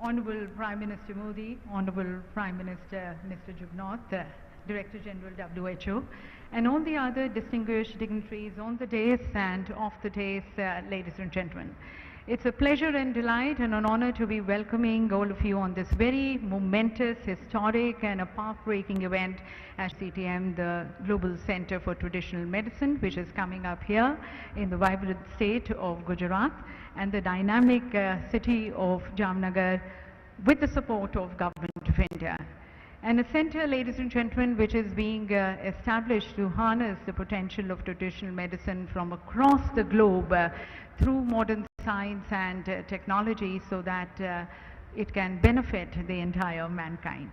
Honourable Prime Minister Modi, Honourable Prime Minister Mr. Jugnauth, Director General WHO, and all the other distinguished dignitaries on the dais and off the dais, ladies and gentlemen. It's a pleasure and delight and an honor to be welcoming all of you on this very momentous, historic and a path-breaking event at CTM, the Global Center for Traditional Medicine, which is coming up here in the vibrant state of Gujarat and the dynamic city of Jamnagar with the support of Government of India. And a center, ladies and gentlemen, which is being established to harness the potential of traditional medicine from across the globe through modern science and technology so that it can benefit the entire mankind.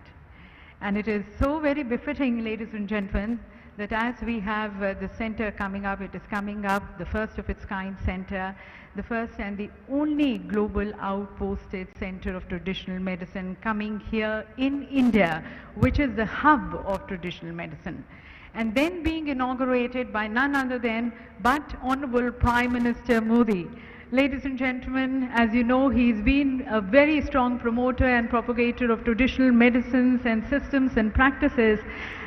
And it is so very befitting, ladies and gentlemen, that as we have the center coming up, it is coming up, the first of its kind center, the first and the only global outposted center of traditional medicine coming here in India, which is the hub of traditional medicine. And then being inaugurated by none other than but Honourable Prime Minister Modi. Ladies and gentlemen, as you know, he's been a very strong promoter and propagator of traditional medicines and systems and practices.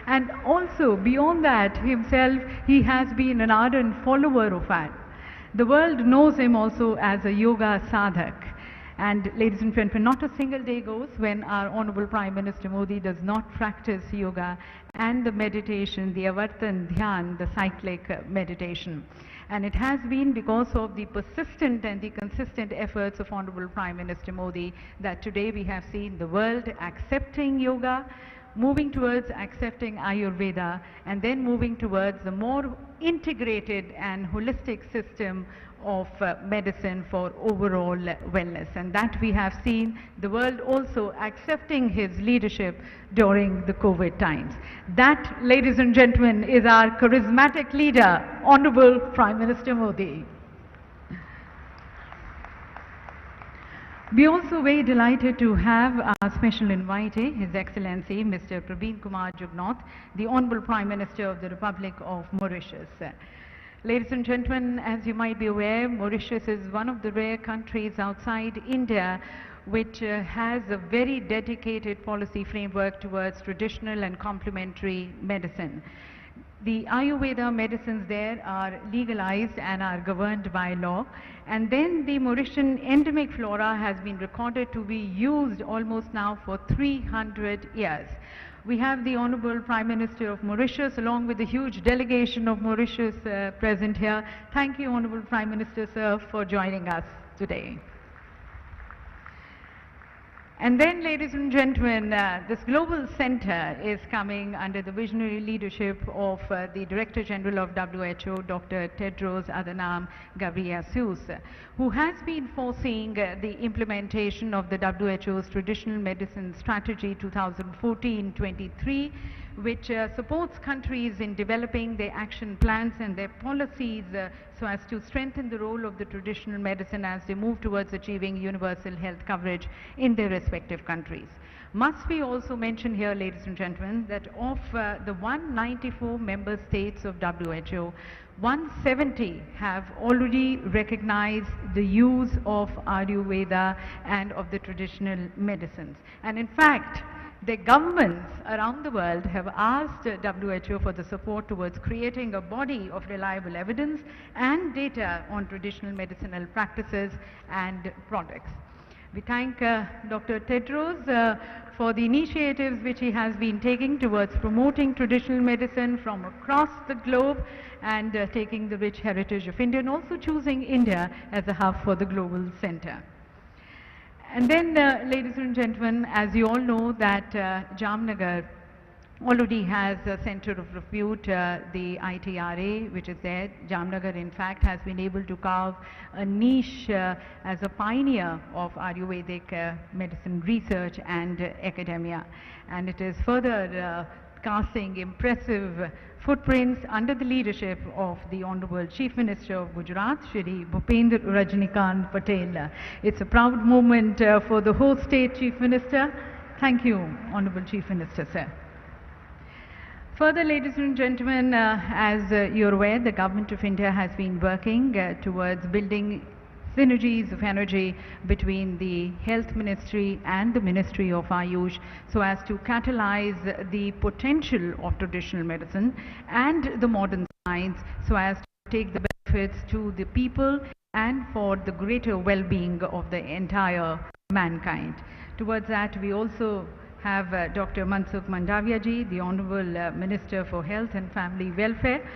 And also, beyond that, himself, he has been an ardent follower of that. The world knows him also as a yoga sadhak. And ladies and gentlemen, not a single day goes when our Honourable Prime Minister Modi does not practice yoga and the meditation, the avartan dhyan, the cyclic meditation. And it has been because of the persistent and the consistent efforts of Honourable Prime Minister Modi that today we have seen the world accepting yoga, moving towards accepting Ayurveda, and then moving towards the more integrated and holistic system of medicine for overall wellness. And that we have seen the world also accepting his leadership during the COVID times. That, ladies and gentlemen, is our charismatic leader, Honourable Prime Minister Modi. We are also very delighted to have our special invitee, His Excellency Mr. Prabeen Kumar Jugnauth, the Honourable Prime Minister of the Republic of Mauritius. Ladies and gentlemen, as you might be aware, Mauritius is one of the rare countries outside India which has a very dedicated policy framework towards traditional and complementary medicine. The Ayurveda medicines there are legalized and are governed by law. And then the Mauritian endemic flora has been recorded to be used almost now for 300 years. We have the Honourable Prime Minister of Mauritius along with the huge delegation of Mauritius present here. Thank you, Honourable Prime Minister, sir, for joining us today. And then, ladies and gentlemen, this global center is coming under the visionary leadership of the Director General of WHO, Dr. Tedros Adhanom Ghebreyesus, who has been foreseeing the implementation of the WHO's Traditional Medicine Strategy 2014-23, which supports countries in developing their action plans and their policies so as to strengthen the role of the traditional medicine as they move towards achieving universal health coverage in their respective countries. Must we also mention here, ladies and gentlemen, that of the 194 member states of WHO, 170 have already recognized the use of Ayurveda and of the traditional medicines. And in fact, the governments around the world have asked WHO for the support towards creating a body of reliable evidence and data on traditional medicinal practices and products. We thank Dr. Tedros for the initiatives which he has been taking towards promoting traditional medicine from across the globe and taking the rich heritage of India and also choosing India as a hub for the global center. And then, ladies and gentlemen, as you all know that Jamnagar already has a center of repute, the ITRA, which is there. Jamnagar, in fact, has been able to carve a niche as a pioneer of Ayurvedic medicine research and academia. And it is further casting impressive footprints under the leadership of the Honourable Chief Minister of Gujarat, Shri Bhupendra Rajnikant Patel. It's a proud moment for the whole state, Chief Minister. Thank you, Honourable Chief Minister, sir. Further, ladies and gentlemen, as you're aware, the Government of India has been working towards building synergies of energy between the Health Ministry and the Ministry of Ayush so as to catalyze the potential of traditional medicine and the modern science so as to take the benefits to the people and for the greater well-being of the entire mankind. Towards that, we also have Dr. Mansukh Mandavia ji, the Honourable Minister for Health and Family Welfare.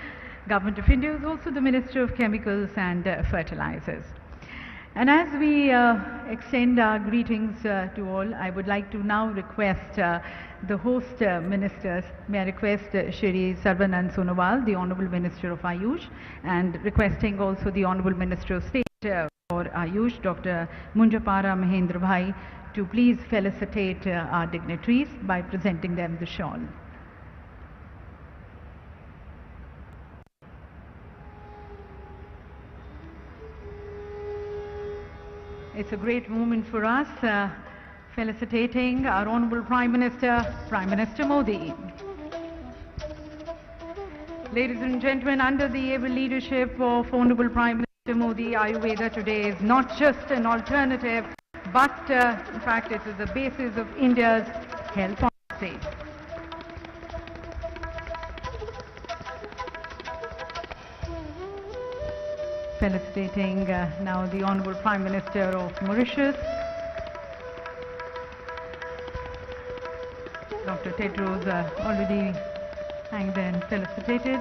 Government of India is also the Minister of Chemicals and Fertilizers. And as we extend our greetings to all, I would like to now request the host ministers. May I request Shri Sarvanand Sonowal, the Honourable Minister of Ayush, and requesting also the Honourable Minister of State for Ayush, Dr. Munjapara Mahendra Bhai, to please felicitate our dignitaries by presenting them the shawl. It's a great moment for us, felicitating our Honourable Prime Minister, Prime Minister Modi. Ladies and gentlemen, under the able leadership of Honourable Prime Minister Modi, Ayurveda today is not just an alternative, but in fact it is the basis of India's health policy. Felicitating now the Honourable Prime Minister of Mauritius, Dr. Tedros, already thanked and felicitated.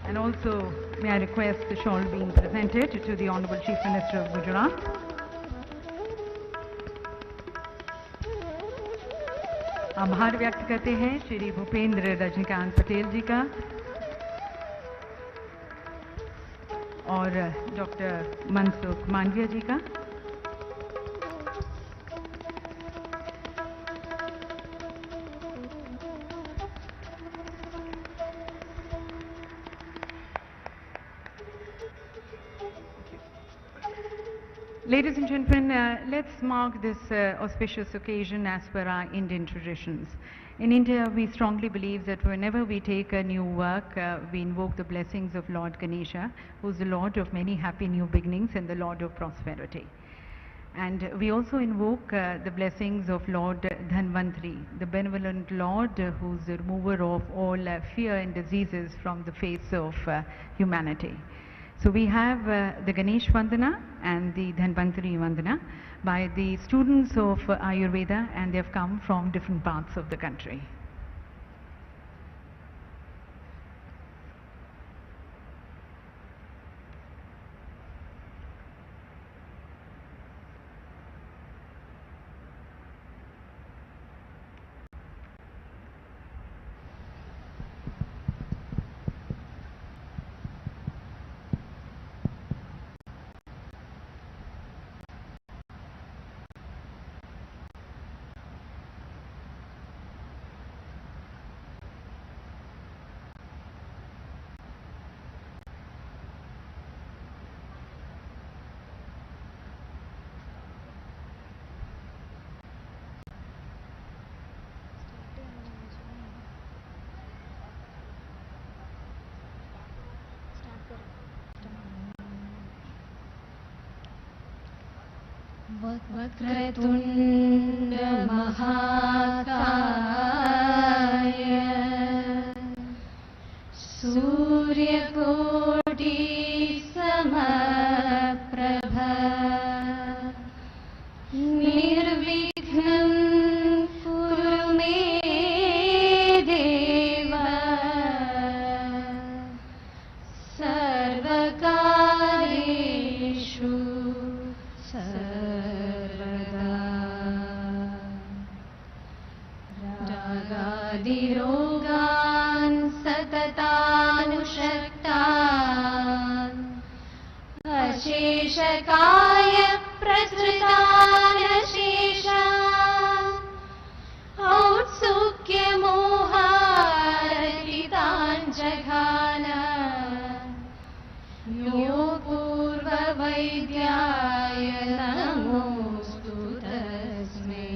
And also, may I request the shawl being presented to the Honourable Chief Minister of Gujarat. आभार व्यक्त करते हैं श्री भूपेंद्र रजनीकांत पटेल जी का और doctor Mansukh Mandaviya जी का। Ladies and gentlemen, let's mark this auspicious occasion as per our Indian traditions. In India, we strongly believe that whenever we take a new work, we invoke the blessings of Lord Ganesha, who is the Lord of many happy new beginnings and the Lord of prosperity. And we also invoke the blessings of Lord Dhanvantri, the benevolent Lord who is the remover of all fear and diseases from the face of humanity. So we have the Ganesh Vandana and the Dhanvantari Vandana by the students of Ayurveda, and they have come from different parts of the country. वक्रतुण्ड महाकाय सूर्यकोटि समप्रभ निर्विघ्नं कुरु मे देव सर्वकार्येषु रागादिरोगान् सततानुषक्तान् अशेषकाय प्रसृतानशेषान् औत्सुक्यमोहारहितान् जघान यो पूर्ववैद्याय नमोऽस्तु तस्मै।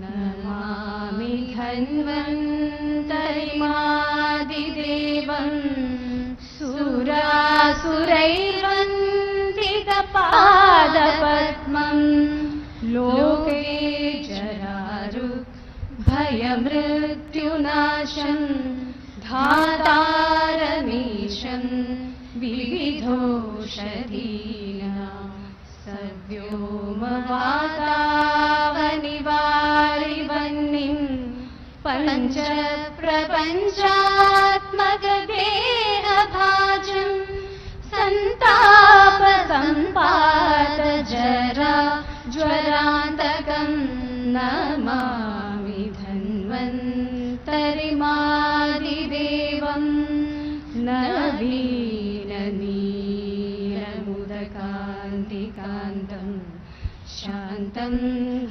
नमः धन्वन्तरिमादिदेवं सुरासुरैर्वन्दितपादपद्मं लोके जरारुग्भयमृत्युनाशं धातारमीशं विविधोषधीनां सव्योमवातावनिवारिवह्निं पञ्चप्रपञ्चात्मकदेहभाजं सन्तापसम्पातजरा ज्वरान्तकं नमामि धन्वन्तरिमादिदेवं नवीननीलमुदकान्तिकान्तं शान्तं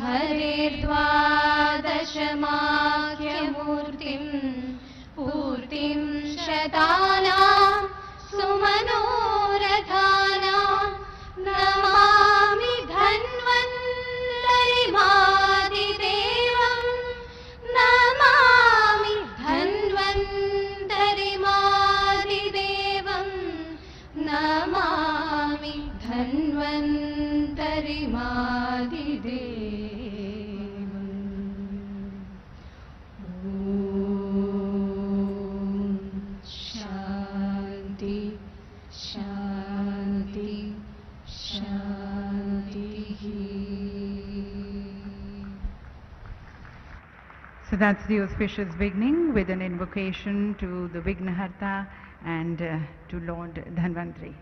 हरेर्द्वादशमाख्यमूर्तिं पूर्तिं शतानां सुमनोरथानां नमामि धन्वन्तरिमादिदेवं नमामि धन्वन्तरिमादिदेवं नमामि धन्वन्तरिमादिदेवम् शान्ति शान्ति शान्तिः. So that's the auspicious beginning with an invocation to the Vignaharta and to Lord Dhanvantri.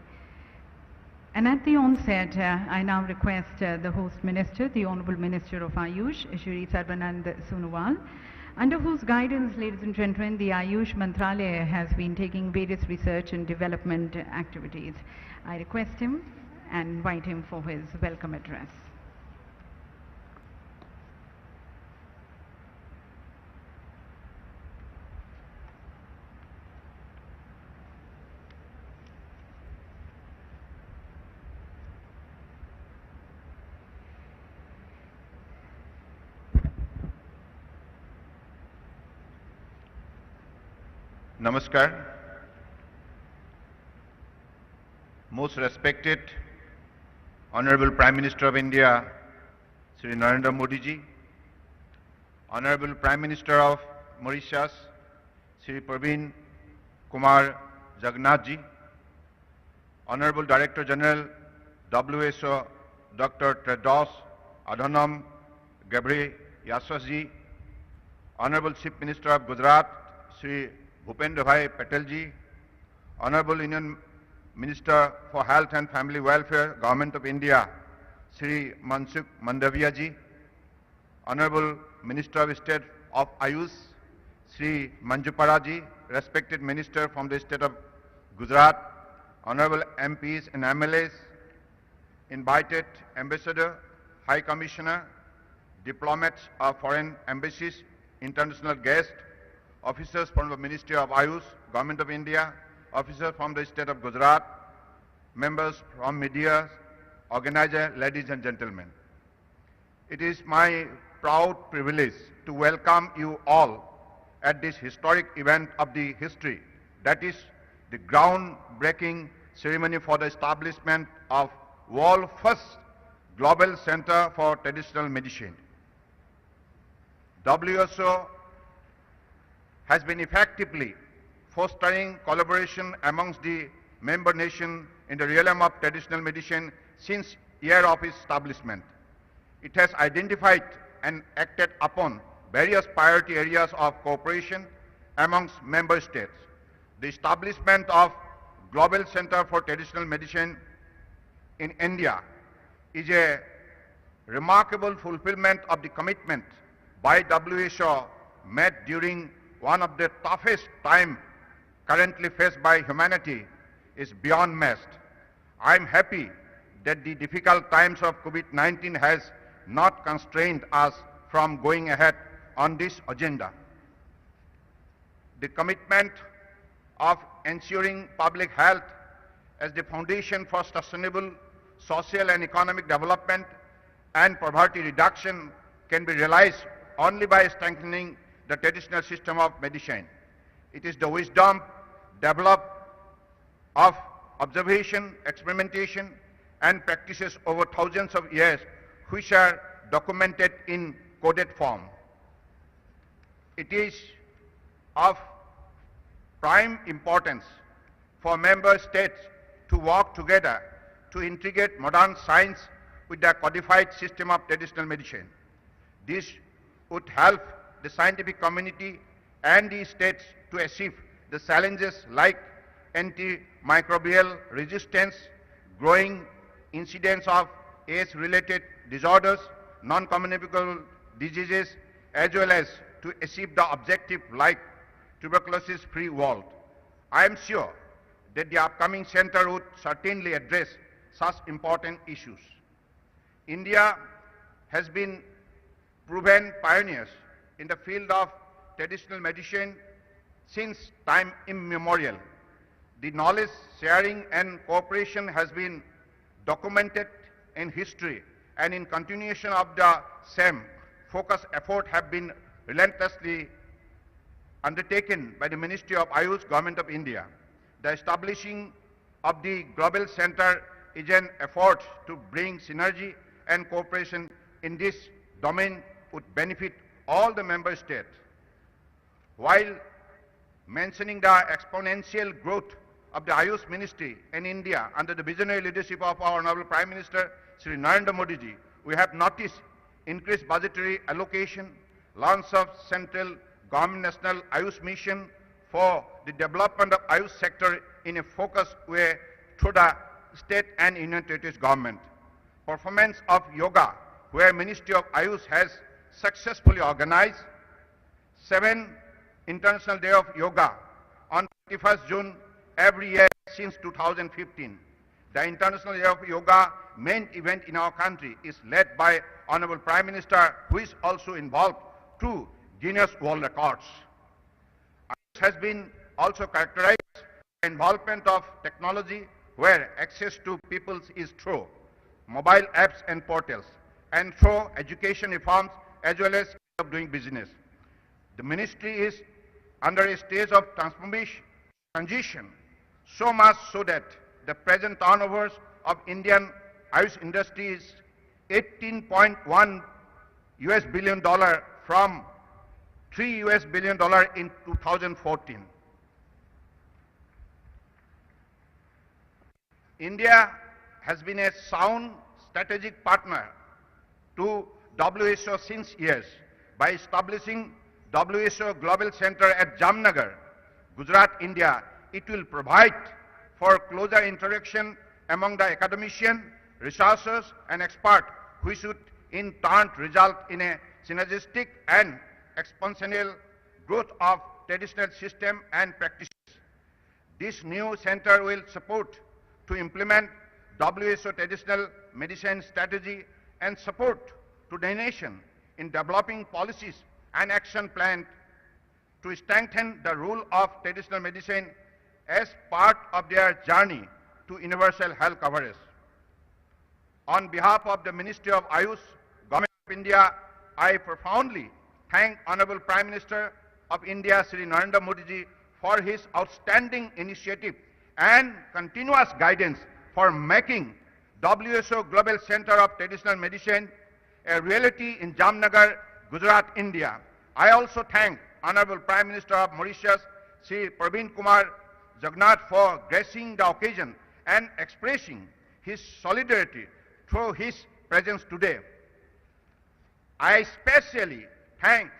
And at the onset, I now request the host minister, the Honourable Minister of Ayush, Shri Sarvanand Sonowal, under whose guidance, ladies and gentlemen, the Ayush Mantralaya has been taking various research and development activities. I request him and invite him for his welcome address. Namaskar. Most respected Honourable Prime Minister of India, Sri Narendra Modi ji, Honourable Prime Minister of Mauritius, Sri Praveen Kumar Jagannath ji, Honourable Director General WHO Dr. Tedros Adhanom Ghebreyesus ji, Honourable Chief Minister of Gujarat, Sri Bhupendra Bhai Patel ji, Honourable Union Minister for Health and Family Welfare, Government of India, Sri Mansukh Mandaviya ji, Honourable Minister of State of Ayush, Sri Manjupara ji, respected Minister from the State of Gujarat, Honourable MPs and MLAs, invited Ambassador, High Commissioner, diplomats of foreign embassies, international guests, officers from the Ministry of Ayush, Government of India, officers from the State of Gujarat, members from media, organizers, ladies and gentlemen. It is my proud privilege to welcome you all at this historic event of the history, that is the groundbreaking ceremony for the establishment of world's first Global Center for Traditional Medicine. WHO has been effectively fostering collaboration amongst the member nations in the realm of traditional medicine since year of its establishment. It has identified and acted upon various priority areas of cooperation amongst member states. The establishment of Global Center for Traditional Medicine in India is a remarkable fulfillment of the commitment by WHO made during one of the toughest times currently faced by humanity is beyond matched. I am happy that the difficult times of COVID-19 has not constrained us from going ahead on this agenda. The commitment of ensuring public health as the foundation for sustainable social and economic development and poverty reduction can be realized only by strengthening the traditional system of medicine. It is the wisdom developed of observation, experimentation, and practices over thousands of years, which are documented in coded form. It is of prime importance for member states to work together to integrate modern science with the codified system of traditional medicine. This would help the scientific community and the states to achieve the challenges like antimicrobial resistance, growing incidence of age-related disorders, non-communicable diseases, as well as to achieve the objective like tuberculosis-free world. I am sure that the upcoming center would certainly address such important issues. India has been proven pioneers in the field of traditional medicine since time immemorial. The knowledge sharing and cooperation has been documented in history, and in continuation of the same, focused effort have been relentlessly undertaken by the Ministry of Ayush, Government of India. The establishing of the Global Center is an effort to bring synergy and cooperation in this domain would benefit all the member states. While mentioning the exponential growth of the Ayush Ministry in India under the visionary leadership of our Honourable Prime Minister, Sri Narendra Modi ji, we have noticed increased budgetary allocation, launch of Central Government National Ayush Mission for the development of Ayush sector in a focused way through the state and union territories government. Performance of yoga, where Ministry of Ayush has successfully organized 7 International Day of Yoga on 21st June every year since 2015. The International Day of Yoga main event in our country is led by Honourable Prime Minister, who is also involved through Guinness World Records. Ayush has been also characterized by involvement of technology, where access to people is through mobile apps and portals, and through education reforms as well as of doing business. The ministry is under a stage of transition, so much so that the present turnovers of Indian Ayush industry is $18.1 billion from $3 billion in 2014. India has been a sound strategic partner to WHO since years by establishing WHO Global Center at Jamnagar, Gujarat, India. It will provide for closer interaction among the academicians, researchers and experts, which should in turn result in a synergistic and exponential growth of traditional system and practices. This new center will support to implement WHO traditional medicine strategy and support to the nation in developing policies and action plans to strengthen the role of traditional medicine as part of their journey to universal health coverage. On behalf of the Ministry of Ayush, Government of India, I profoundly thank Honourable Prime Minister of India, Sri Narendra Modi ji, for his outstanding initiative and continuous guidance for making WHO Global Center of Traditional Medicine a reality in Jamnagar, Gujarat, India. I also thank Honourable Prime Minister of Mauritius, Sri Praveen Kumar Jagannath, for gracing the occasion and expressing his solidarity through his presence today. I especially thank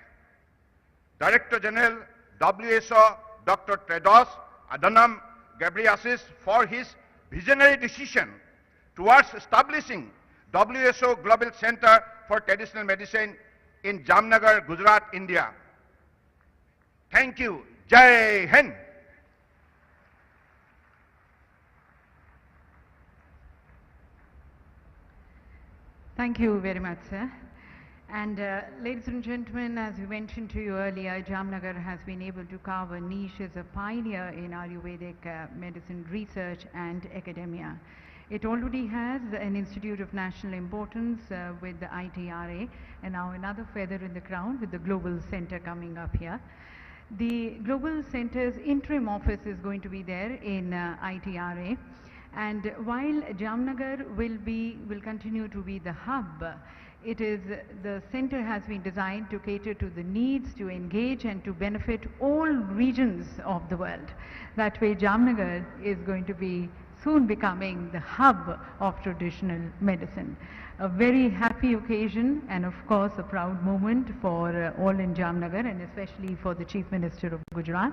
Director General WHO Dr. Tedros Adhanom Ghebreyesus for his visionary decision towards establishing WHO Global Center for Traditional Medicine in Jamnagar, Gujarat, India. Thank you. Jai Hind. Thank you very much, sir. And ladies and gentlemen, as we mentioned to you earlier, Jamnagar has been able to carve a niche as a pioneer in Ayurvedic medicine research and academia. It already has an institute of national importance with the ITRA, and now another feather in the crown with the Global Center coming up here. The Global Center's interim office is going to be there in ITRA, and while Jamnagar will continue to be the hub, the center has been designed to cater to the needs, to engage and to benefit all regions of the world. That way Jamnagar is going to be soon becoming the hub of traditional medicine. A very happy occasion and of course a proud moment for all in Jamnagar and especially for the Chief Minister of Gujarat.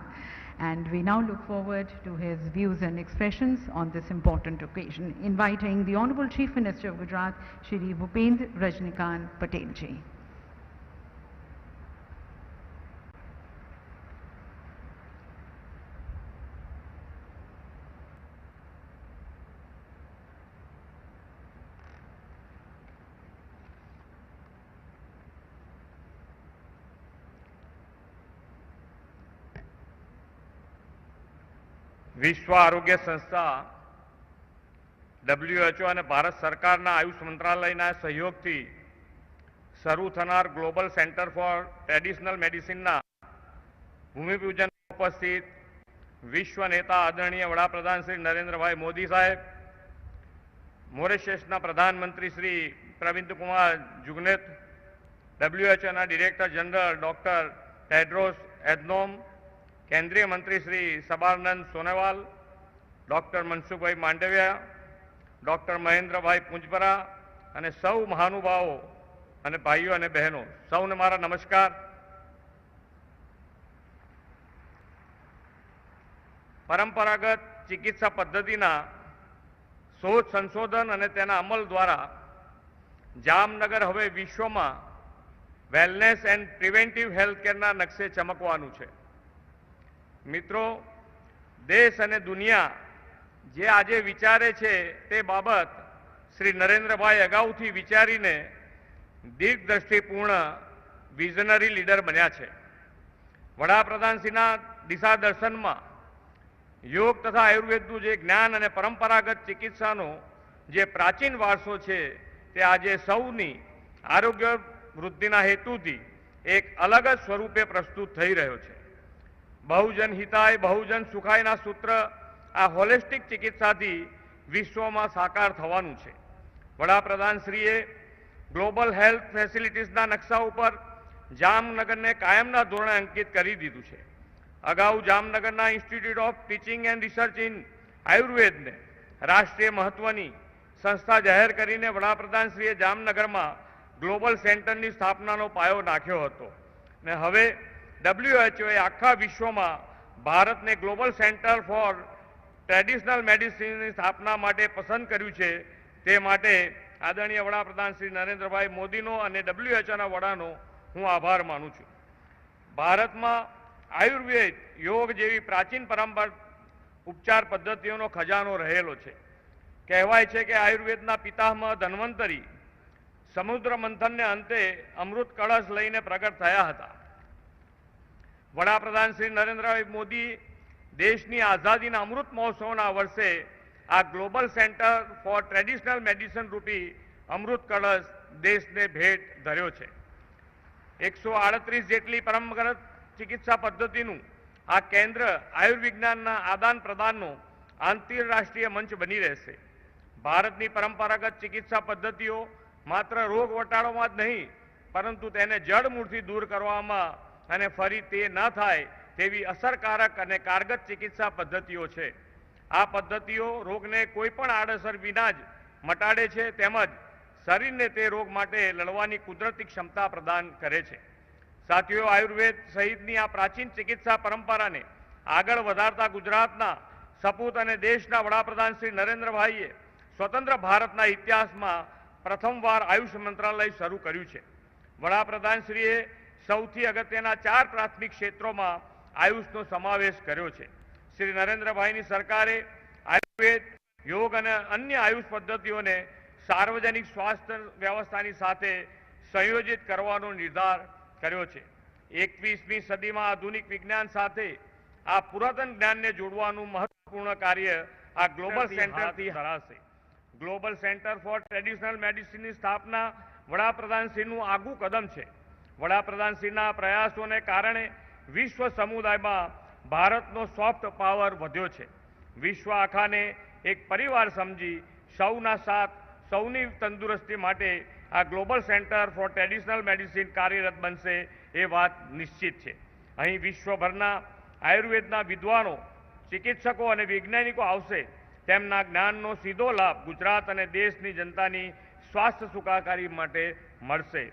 And we now look forward to his views and expressions on this important occasion, inviting the Honourable Chief Minister of Gujarat, Shri Bhupendra Rajnikant Patel ji. विश्व आरोग्य संस्था WHO અને ભારત સરકારના આયુષ મંત્રાલયના સહયોગથી શરૂ થનાર global centre for traditional મેડિસિનના ભૂમિપૂજન ઉપસ્થિત વિશ્વ નેતા આદરણીય વડાપ્રધાન શ્રી નરેન્દ્રભાઈ મોદી સાહેબ, મોરિશિયસના પ્રધાનમંત્રી શ્રી પ્રવિન્દ કુમાર જુગનેત, WHOના director general doctor Tedros Adhanom, केंद्रीय मंत्री श्री सबानंद सोनोवाल, डॉक्टर मनसुखभाई मांडविया, डॉक्टर महेंद्र भाई पुंजपरा अने सौ महानुभावों अने भाईओ अने बहनों सौने मारा नमस्कार। परंपरागत चिकित्सा पद्धतिना शोध संशोधन अने तेना अमल द्वारा जामनगर हवे विश्व में वेलनेस एंड प्रिवेंटिव हेल्थ केरना नक्शे चमकवानुं छे। मित्रों, देश अने दुनिया जे आजे विचारे छे ते बाबत श्री नरेन्द्रभाई अगाउथी विचारीने दीर्घदृष्टिपूर्ण विजनरी लीडर बन्या छे। वडाप्रधानश्रीना दिशादर्शन में योग तथा आयुर्वेदनुं जे ज्ञान अने परंपरागत चिकित्सानो जे प्राचीन वारसो छे ते आजे सौनी आरोग्य वृद्धिना हेतुथी एक अलग ज स्वरूपे प्रस्तुत थई रह्यो छे। बहुजन हिताय बहुजन सुखायना सूत्र आ होलिस्टिक चिकित्सा थी विश्व में साकार थवानुं छे। वडाप्रधानश्रीए ग्लोबल हेल्थ फेसिलिटीजना नक्शा पर जामनगर ने कायमना धोरणे अंकित करी दीधुं छे। अगाऊ जामनगरना institute of teaching and research in Ayurveda ने राष्ट्रीय महत्वनी संस्था जाहेर करीने वडाप्रधानश्रीए जामनगर में ग्लोबल सेंटर की स्थापनानो पायो नाख्यो हतो ने हवे WHO आखा विश्व में भारत ने global centre for traditional medicine की स्थापना माटे पसंद कर्युं छे। ते माटे आदरणीय वडाप्रधान श्री नरेन्द्रभाई मोदीनो अने WHO ना वडानो हूँ आभार मानु छुं। भारत में आयुर्वेद योग जेवी प्राचीन परंपरा उपचार पद्धतिओनो खजानो रहेलो छे। कहेवाय छे के आयुर्वेदना पितामह धन्वंतरी समुद्र मंथन ने अंते अमृत कलश लईने प्रगट थया हता। वडाप्रधान श्री नरेन्द्रभाई मोदी देशनी आजादीना अमृत महोत्सवना वर्षे आ global centre for traditional medicine रूपी अमृत कलश देशने भेट धर्यो छे। 138 जेटली परंपरागत चिकित्सा पद्धतिनुं आ केन्द्र आयुर्विज्ञानना आदान प्रदाननो आंतरराष्ट्रीय मंच बनी रहेशे। भारतनी परंपरागत चिकित्सा पद्धतिओ मात्र रोग वटाड़ोमां ज नहीं परंतु तेने जड़मूळथी दूर करवामां अने फरी ते न थाय तेवी असरकारक अने कारगर चिकित्सा पद्धतिओ छे। आ पद्धतिओ रोगने कोईपण आड़असर विना ज मटाडे छे तेमज शरीरने ते रोग माटे लड़वानी कुदरती क्षमता प्रदान करे छे। साथीओ, आयुर्वेद सहितनी आ प्राचीन चिकित्सा परंपराने आगळ वधारता गुजरातना सपूत अने देशना वडाप्रधान श्री नरेन्द्रभाईए स्वतंत्र भारतना इतिहासमां प्रथमवार आयुष मंत्रालय शरू कर्युं छे। वडाप्रधानश्रीए सौथी अगत्यना 4 प्राथमिक क्षेत्रों में आयुषनो समावेश कर्यो छे। श्री नरेन्द्रभाईनी सरकारे आयुर्वेद योग अने अन्य आयुष पद्धतिओने सार्वजनिक स्वास्थ्य व्यवस्थानी साथे संयोजित करवानो निर्धार कर्यो छे। 21મી सदीमां आधुनिक विज्ञान साथे आ पुरातन ज्ञान ने जोड़वानुं महत्वपूर्ण कार्य आ ग्लोबल सेंटर थी कराशे। ગ્લોબલ સેન્ટર ફોર ટ્રેડિશનલ મેડિસિનની સ્થાપના વડાપ્રધાનશ્રીનું આગવું કદમ છે. વડાપ્રધાનશ્રીના પ્રયાસોને કારણે વિશ્વ સમુદાયમાં ભારતનો સોફ્ટ પાવર વધ્યો છે. વિશ્વ આખાને એક પરિવાર સમજી સૌના સાથ સૌની તંદુરસ્તી માટે આ global centre for traditional medicine કાર્યરત બનશે એ વાત નિશ્ચિત છે. અહીં વિશ્વભરના આયુર્વેદના વિદ્વાનો, ચિકિત્સકો અને વૈજ્ઞાનિકો આવશે. તેમના જ્ઞાનનો સીધો લાભ ગુજરાત અને દેશની જનતાની સ્વાસ્થ્ય સુખાકારી માટે મળશે.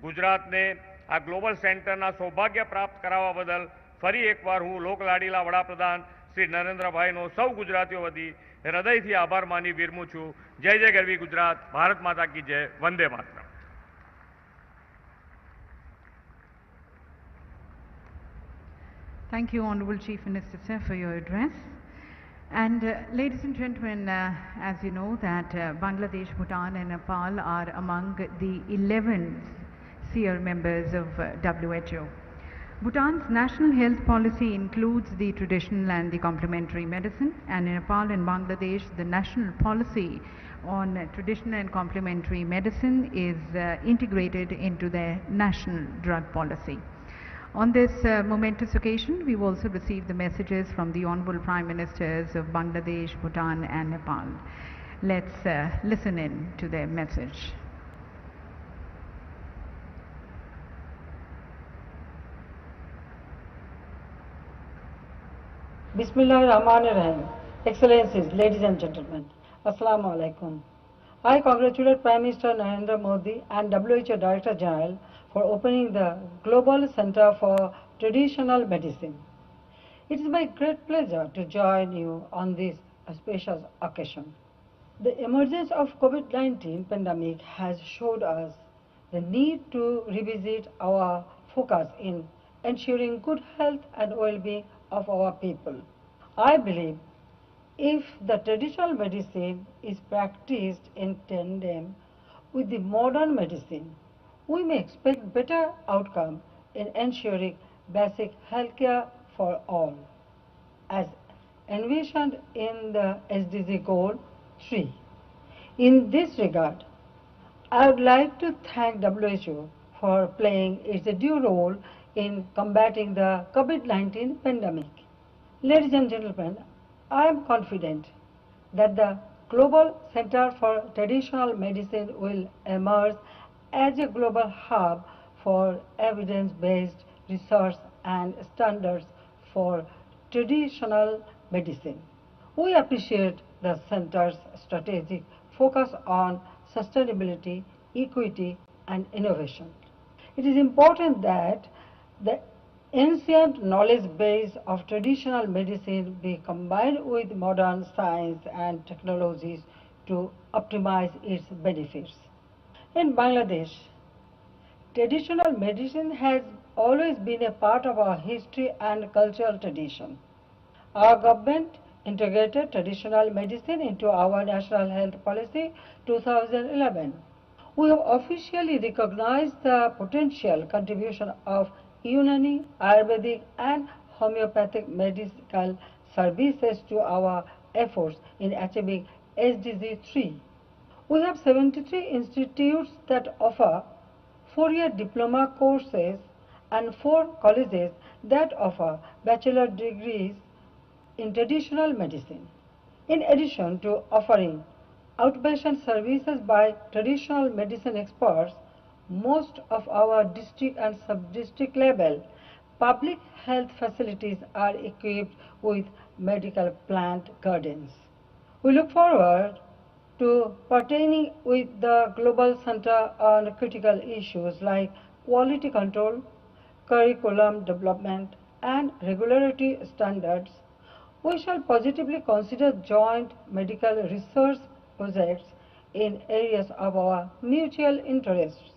ગુજરાતને આ ગ્લોબલ સેન્ટરના સૌભાગ્ય પ્રાપ્ત કરાવવા બદલ ફરી એકવાર હું લોકલાડીલા વડાપ્રધાન શ્રી નરેન્દ્રભાઈનો સૌ ગુજરાતીઓ વતી હૃદયથી આભાર માની વિરમું છું. જય જય ગરવી ગુજરાત, ભારત માતા કી જય, Vande Mataram. Thank you, Honourable Chief Minister, sir, for your address. And ladies and gentlemen, as you know that Bangladesh, Bhutan and Nepal are among the 11 SEER members of WHO. Bhutan's national health policy includes the traditional and the complementary medicine, and in Nepal and Bangladesh, the national policy on traditional and complementary medicine is integrated into their national drug policy. On this momentous occasion, we've also received the messages from the Honourable Prime Ministers of Bangladesh, Bhutan and Nepal. Let's listen in to their message. Bismillahirrahmanirrahim. Excellencies, ladies and gentlemen, Assalamu alaikum. I congratulate Prime Minister Narendra Modi and WHO Director General for opening the Global Center for Traditional Medicine. It is my great pleasure to join you on this auspicious occasion. The emergence of COVID-19 pandemic has showed us the need to revisit our focus in ensuring good health and well-being of our people. I believe if the traditional medicine is practiced in tandem with the modern medicine, we may expect better outcome in ensuring basic healthcare for all, as envisioned in the SDG Goal 3. In this regard, I would like to thank WHO for playing its due role in combating the COVID-19 pandemic. Ladies and gentlemen, I am confident that the Global Center for Traditional Medicine will emerge as a global hub for evidence-based research and standards for traditional medicine. We appreciate the Center's strategic focus on sustainability, equity, and innovation. It is important that the ancient knowledge base of traditional medicine be combined with modern science and technologies to optimize its benefits. In Bangladesh, traditional medicine has always been a part of our history and cultural tradition. Our government integrated traditional medicine into our National Health Policy 2011. We have officially recognized the potential contribution of Unani, Ayurvedic and homeopathic medical services to our efforts in achieving SDG 3. We have 73 institutes that offer 4-year diploma courses and 4 colleges that offer bachelor degrees in traditional medicine. In addition to offering outpatient services by traditional medicine experts, most of our district and sub-district level public health facilities are equipped with medical plant gardens. We look forward to partnering with the Global Center on critical issues like quality control, curriculum development, and regularity standards. We shall positively consider joint medical research projects in areas of our mutual interests.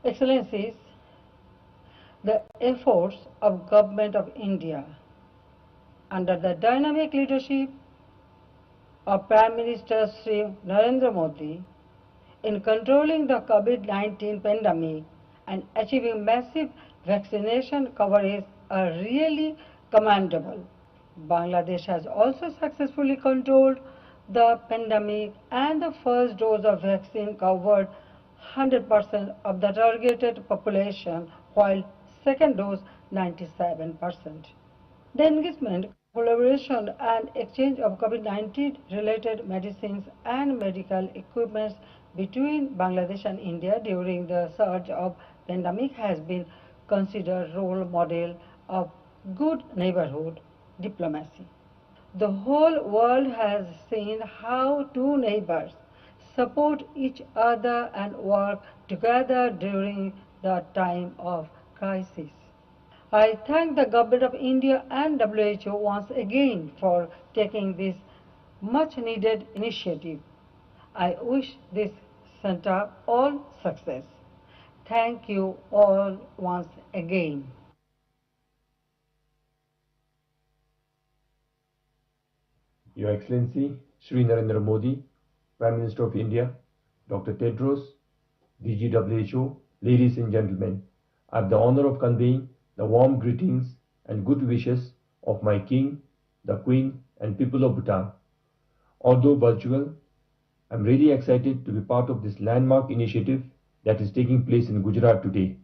Excellencies, the efforts of Government of India under the dynamic leadership of Prime Minister Shri Narendra Modi in controlling the COVID-19 pandemic and achieving massive vaccination coverage are really commendable. Bangladesh has also successfully controlled the pandemic and the first dose of vaccine covered 100% of the targeted population, while second dose 97%. The engagement, collaboration and exchange of COVID-19 related medicines and medical equipment between Bangladesh and India during the surge of pandemic has been considered role model of good neighborhood diplomacy. The whole world has seen how two neighbors support each other and work together during the time of crisis. I thank the Government of India and WHO once again for taking this much needed initiative. I wish this center all success. Thank you all once again. Your Excellency Shri Narendra Modi, Prime Minister of India, Dr. Tedros, DG WHO, ladies and gentlemen, I have the honor of conveying the warm greetings and good wishes of my King, the Queen and people of Bhutan. Although virtual, I am really excited to be part of this landmark initiative that is taking place in Gujarat today.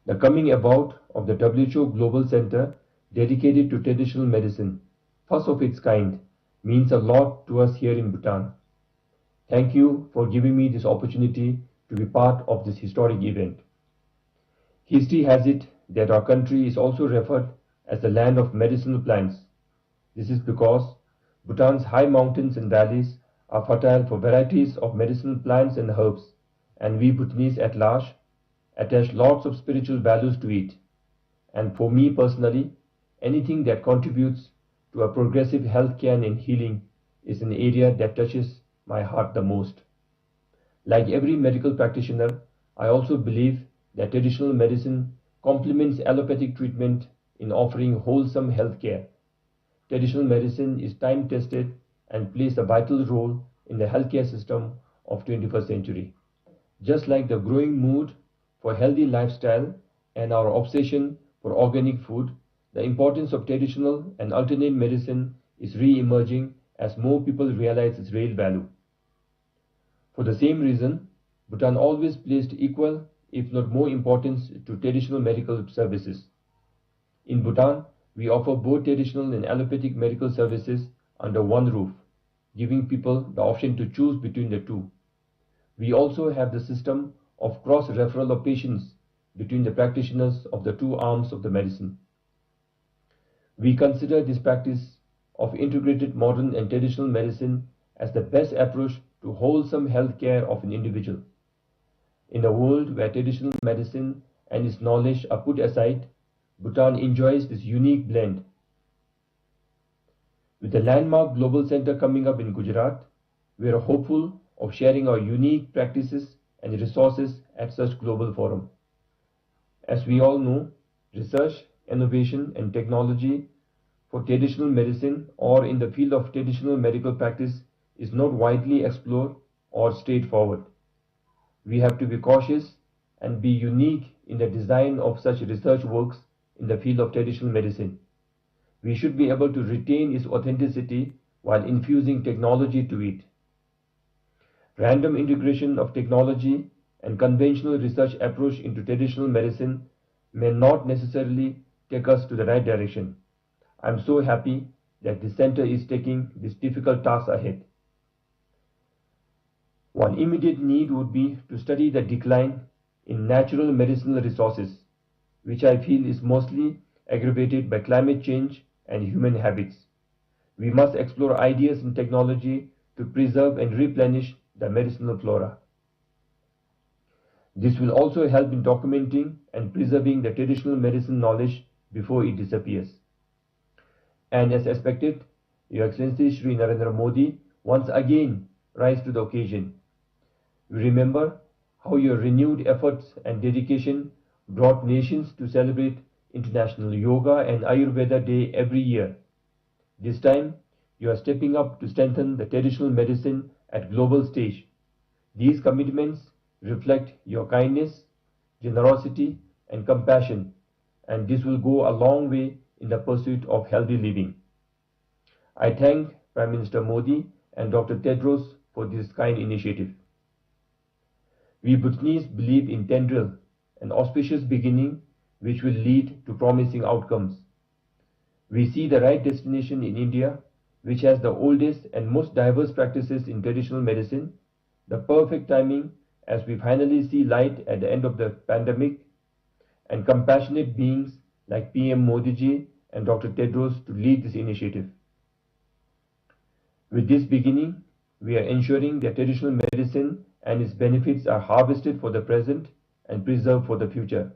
The coming about of the WHO Global Center dedicated to traditional medicine, first of its kind, means a lot to us here in Bhutan. Thank you for giving me this opportunity to be part of this historic event. History has it that our country is also referred as the land of medicinal plants. This is because Bhutan's high mountains and valleys are fertile for varieties of medicinal plants and herbs, and we Bhutanese at large attach lots of spiritual values to it. And for me personally, anything that contributes to a progressive healthcare and healing is an area that touches my heart the most. Like every medical practitioner, I also believe that traditional medicine complements allopathic treatment in offering wholesome healthcare. Traditional medicine is time-tested and plays a vital role in the healthcare system of 21st century. Just like the growing mood for healthy lifestyle and our obsession for organic food, the importance of traditional and alternate medicine is re-emerging as more people realize its real value. For the same reason, Bhutan always placed equal, if not more importance to traditional medical services. In Bhutan, we offer both traditional and allopathic medical services under one roof, giving people the option to choose between the two. We also have the system of cross-referral of patients between the practitioners of the two arms of the medicine. We consider this practice of integrated modern and traditional medicine as the best approach to wholesome health care of an individual. In a world where traditional medicine and its knowledge are put aside, Bhutan enjoys this unique blend. With the landmark global center coming up in Gujarat, we are hopeful of sharing our unique practices and resources at such global forum. As we all know, research, innovation and technology for traditional medicine or in the field of traditional medical practice is not widely explored or straightforward. We have to be cautious and be unique in the design of such research works in the field of traditional medicine. We should be able to retain its authenticity while infusing technology to it. Random integration of technology and conventional research approach into traditional medicine may not necessarily take us to the right direction. I am so happy that the center is taking this difficult task ahead. One immediate need would be to study the decline in natural medicinal resources, which I feel is mostly aggravated by climate change and human habits. We must explore ideas and technology to preserve and replenish the medicinal flora. This will also help in documenting and preserving the traditional medicine knowledge before it disappears. And as expected, Your Excellency Shri Narendra Modi once again rise to the occasion. We remember how your renewed efforts and dedication brought nations to celebrate International Yoga and Ayurveda Day every year. This time, you are stepping up to strengthen the traditional medicine at global stage. These commitments reflect your kindness, generosity, and compassion, and this will go a long way in the pursuit of healthy living. I thank Prime Minister Modi and Dr. Tedros for this kind initiative. We Bhutanese believe in tendril, an auspicious beginning which will lead to promising outcomes. We see the right destination in India, which has the oldest and most diverse practices in traditional medicine, the perfect timing as we finally see light at the end of the pandemic, and compassionate beings like PM Modi ji and Dr. Tedros to lead this initiative. With this beginning, we are ensuring that traditional medicine and its benefits are harvested for the present and preserved for the future.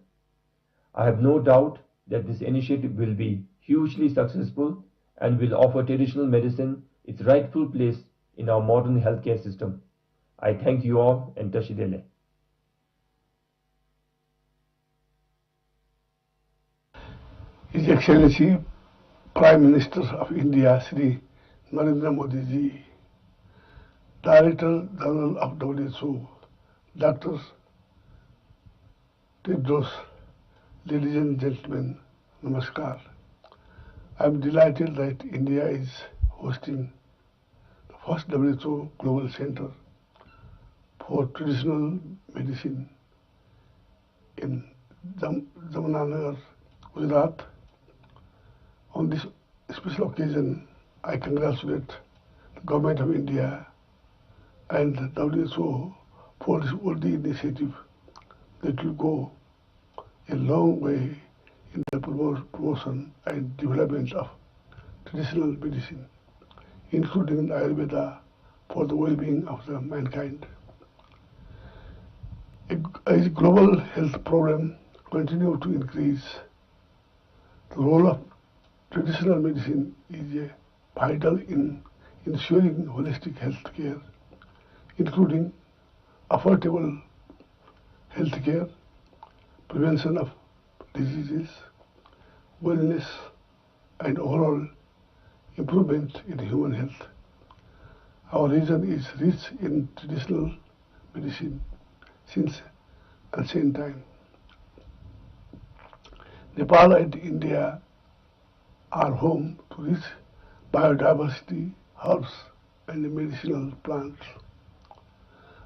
I have no doubt that this initiative will be hugely successful and will offer traditional medicine its rightful place in our modern healthcare system. I thank you all and Tashidele. His Excellency Prime Minister of India, Shri Narendra Modi ji, Director General of WHO, Dr. Tedros, ladies and gentlemen, Namaskar. I am delighted that India is hosting the first WHO Global Center for Traditional Medicine in Jamnagar, Gujarat. On this special occasion, I congratulate the Government of India and the WHO for this worthy initiative that will go a long way in the promotion and development of traditional medicine, including Ayurveda, for the well-being of the mankind. As global health problems continue to increase, the role of traditional medicine is vital in ensuring holistic health care, including affordable health care, prevention of diseases, wellness, and overall improvement in human health. Our region is rich in traditional medicine since ancient time. Nepal and India are home to rich biodiversity, herbs, and medicinal plants.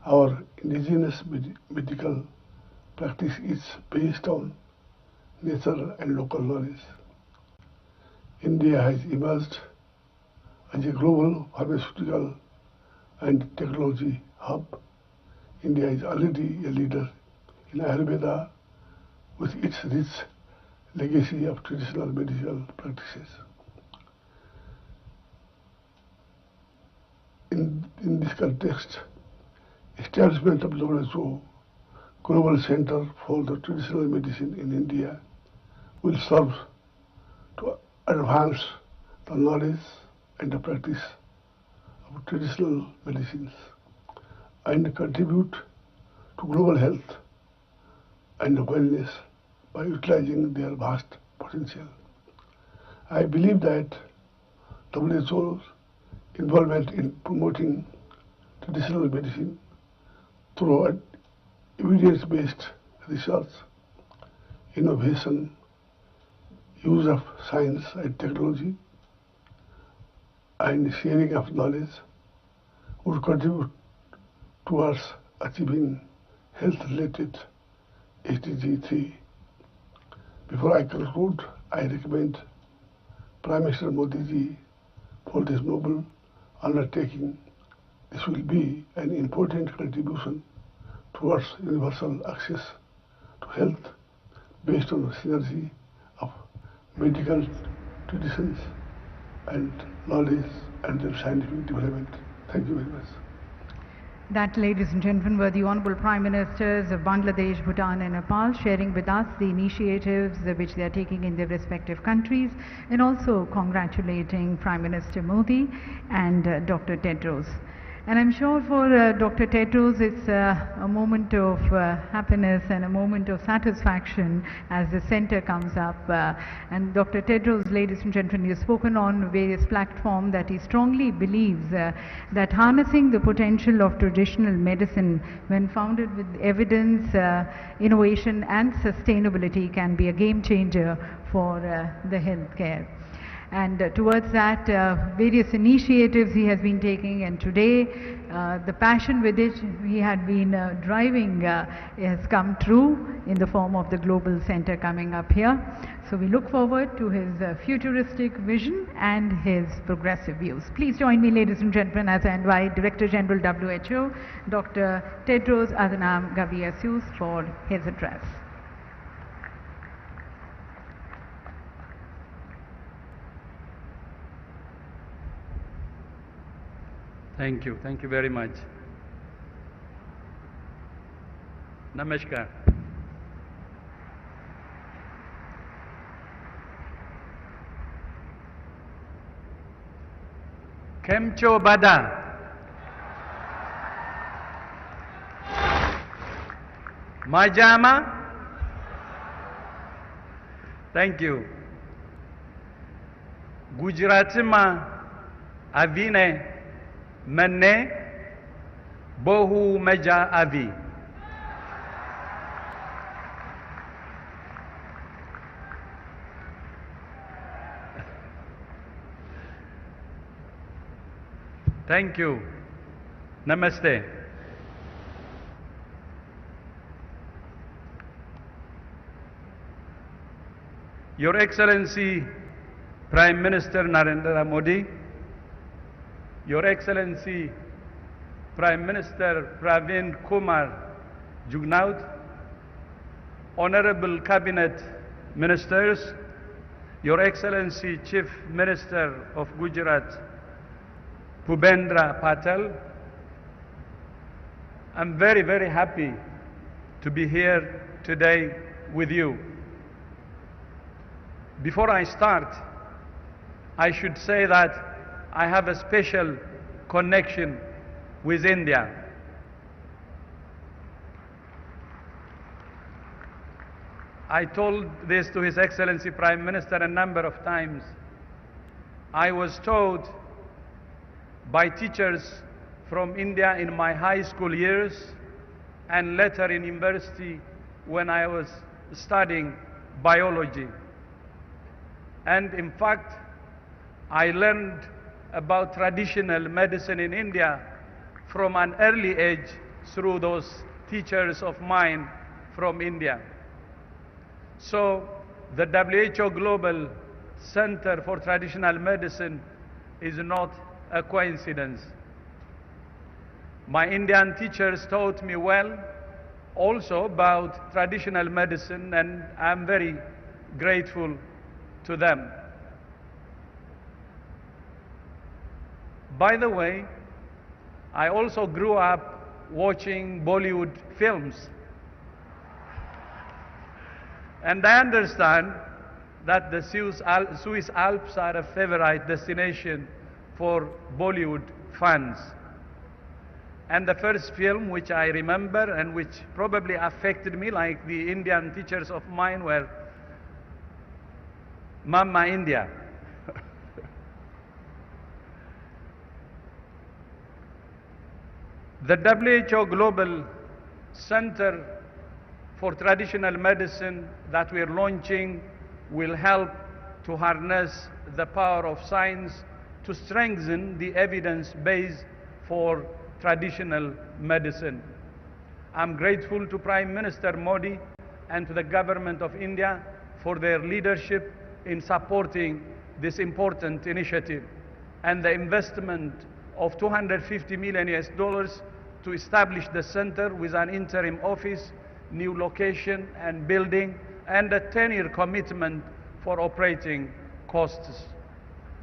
Our indigenous medical practice is based on nature and local knowledge. India has emerged as a global pharmaceutical and technology hub. India is already a leader in Ayurveda with its rich legacy of traditional medical practices. In this context, establishment of WHO Global Center for the Traditional Medicine in India will serve to advance the knowledge and the practice of traditional medicines and contribute to global health and wellness by utilizing their vast potential. I believe that WHO's involvement in promoting traditional medicine through evidence-based research, innovation, use of science and technology, and sharing of knowledge would contribute towards achieving health-related SDG 3. Before I conclude, I recommend Prime Minister Modi ji for this noble undertaking. This will be an important contribution towards universal access to health based on the synergy of medical traditions and knowledge and their scientific development. Thank you very much. That, ladies and gentlemen, were the Honourable Prime Ministers of Bangladesh, Bhutan and Nepal sharing with us the initiatives which they are taking in their respective countries, and also congratulating Prime Minister Modi and Dr. Tedros. And I'm sure for Dr. Tedros it's a moment of happiness and a moment of satisfaction as the center comes up. And Dr. Tedros, ladies and gentlemen, you've spoken on various platforms that he strongly believes that harnessing the potential of traditional medicine when founded with evidence, innovation and sustainability can be a game changer for the healthcare. And towards that, various initiatives he has been taking, and today the passion with which he had been driving has come true in the form of the Global Center coming up here. So we look forward to his futuristic vision and his progressive views. Please join me, ladies and gentlemen, as I invite Director General WHO, Dr. Tedros Adhanom Ghebreyesus, for his address. Thank you very much. Namaskar. Kem cho bada? Majama? Thank you. Gujaratima avine Mane Bohu Meja Avi. Thank you. Namaste. Your Excellency Prime Minister Narendra Modi, Your Excellency Prime Minister Pravin Kumar Jugnauth, Honourable Cabinet Ministers, Your Excellency Chief Minister of Gujarat Bhupendra Patel, I'm very, very happy to be here today with you. Before I start, I should say that I have a special connection with India. I told this to His Excellency Prime Minister a number of times. I was taught by teachers from India in my high school years and later in university when I was studying biology. And in fact, I learned about traditional medicine in India from an early age through those teachers of mine from India. So the WHO Global Center for Traditional Medicine is not a coincidence. My Indian teachers taught me well also about traditional medicine, and I'm very grateful to them. By the way, I also grew up watching Bollywood films. And I understand that the Swiss Alps are a favorite destination for Bollywood fans. And the first film which I remember and which probably affected me like the Indian teachers of mine were Mamma India. The WHO Global Center for Traditional Medicine that we are launching will help to harness the power of science to strengthen the evidence base for traditional medicine. I'm grateful to Prime Minister Modi and to the Government of India for their leadership in supporting this important initiative and the investment of $250 million to establish the center with an interim office, new location and building, and a 10-year commitment for operating costs.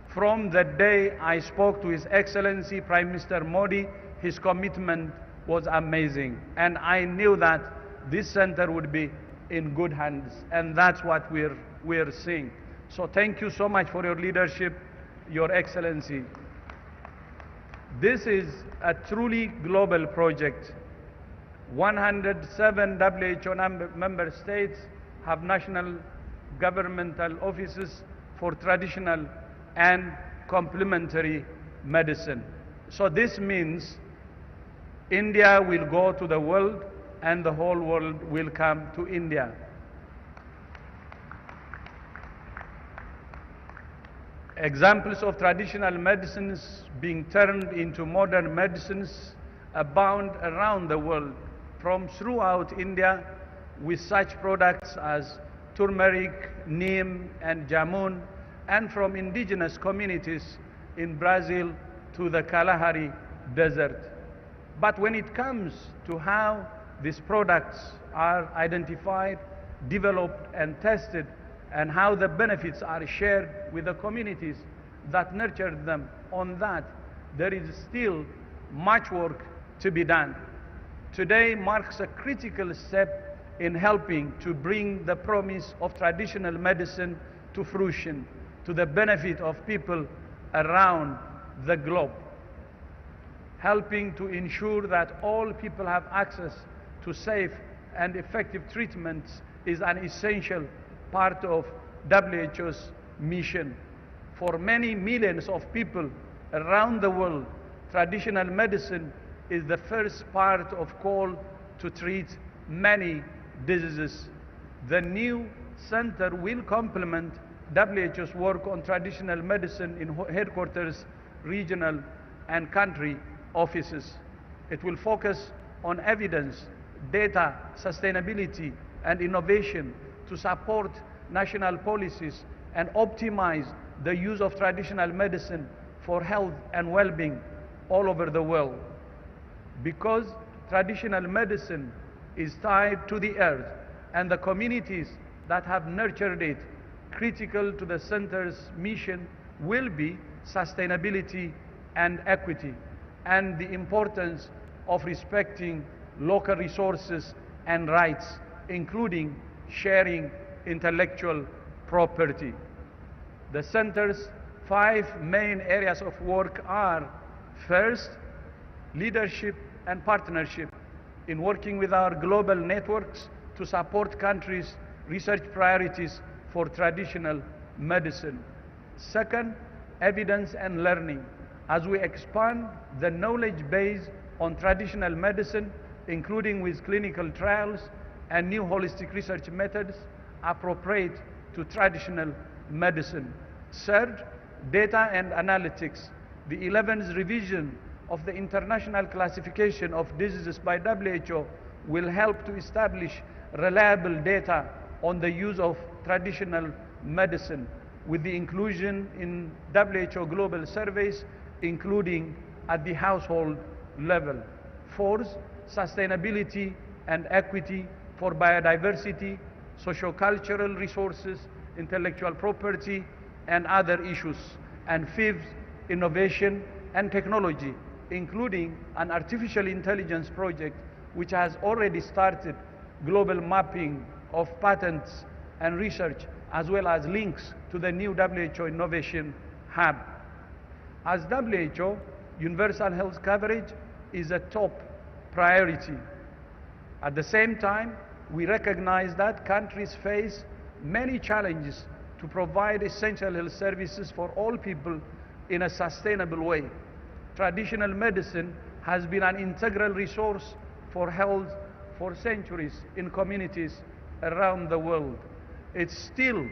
From the day I spoke to His Excellency Prime Minister Modi, his commitment was amazing, and I knew that this center would be in good hands, and that's what we're seeing. So thank you so much for your leadership, Your Excellency. This is a truly global project. 107 WHO member states have national governmental offices for traditional and complementary medicine. So this means India will go to the world and the whole world will come to India. Examples of traditional medicines being turned into modern medicines abound around the world, from throughout India, with such products as turmeric, neem and jamun, and from indigenous communities in Brazil to the Kalahari Desert. But when it comes to how these products are identified, developed and tested, and how the benefits are shared with the communities that nurtured them, on that there is still much work to be done. Today marks a critical step in helping to bring the promise of traditional medicine to fruition, to the benefit of people around the globe, helping to ensure that all people have access to safe and effective treatments is an essential part of WHO's mission. For many millions of people around the world, traditional medicine is the first part of call to treat many diseases. The new center will complement WHO's work on traditional medicine in headquarters, regional and country offices. It will focus on evidence, data, sustainability and innovation to support national policies and optimize the use of traditional medicine for health and well-being all over the world. Because traditional medicine is tied to the earth and the communities that have nurtured it, critical to the center's mission will be sustainability and equity, and the importance of respecting local resources and rights, including sharing intellectual property. The center's 5 main areas of work are: first, leadership and partnership in working with our global networks to support countries' research priorities for traditional medicine. Second, evidence and learning as we expand the knowledge base on traditional medicine, including with clinical trials and new holistic research methods appropriate to traditional medicine. Third, data and analytics. The 11th revision of the International Classification of Diseases by WHO will help to establish reliable data on the use of traditional medicine, with the inclusion in WHO global surveys, including at the household level. Fourth, sustainability and equity for biodiversity, socio-cultural resources, intellectual property, and other issues. And fifth, innovation and technology, including an artificial intelligence project which has already started global mapping of patents and research, as well as links to the new WHO Innovation Hub. As WHO, universal health coverage is a top priority. At the same time, we recognize that countries face many challenges to provide essential health services for all people in a sustainable way. Traditional medicine has been an integral resource for health for centuries in communities around the world. It's still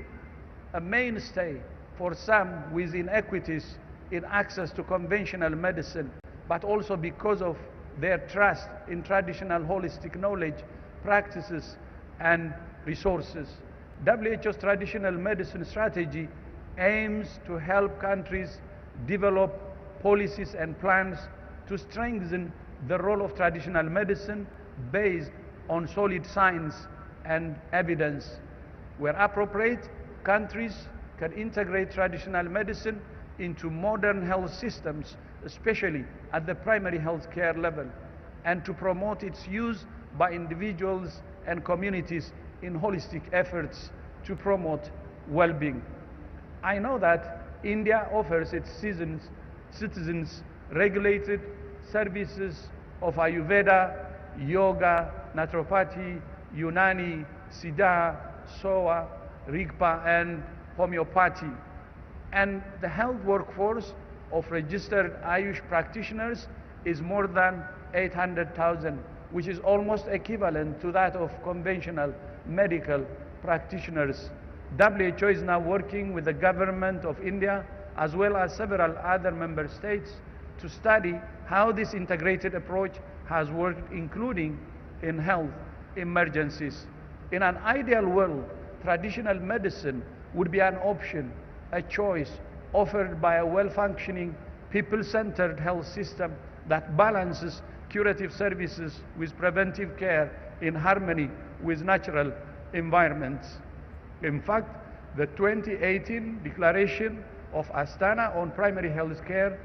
a mainstay for some with inequities in access to conventional medicine, but also because of their trust in traditional holistic knowledge, practices and resources. WHO's traditional medicine strategy aims to help countries develop policies and plans to strengthen the role of traditional medicine based on solid science and evidence. Where appropriate, countries can integrate traditional medicine into modern health systems, especially at the primary health care level, and to promote its use by individuals and communities in holistic efforts to promote well-being. I know that India offers its citizens regulated services of Ayurveda, Yoga, Naturopathy, Unani, Siddha, Soa, Rigpa and Homeopathy. And the health workforce of registered Ayush practitioners is more than 800,000, which is almost equivalent to that of conventional medical practitioners. WHO is now working with the government of India as well as several other member states, to study how this integrated approach has worked, including in health emergencies. In an ideal world, traditional medicine would be an option, a choice offered by a well-functioning, people-centered health system that balances curative services with preventive care in harmony with natural environments. In fact, the 2018 Declaration of Astana on primary health care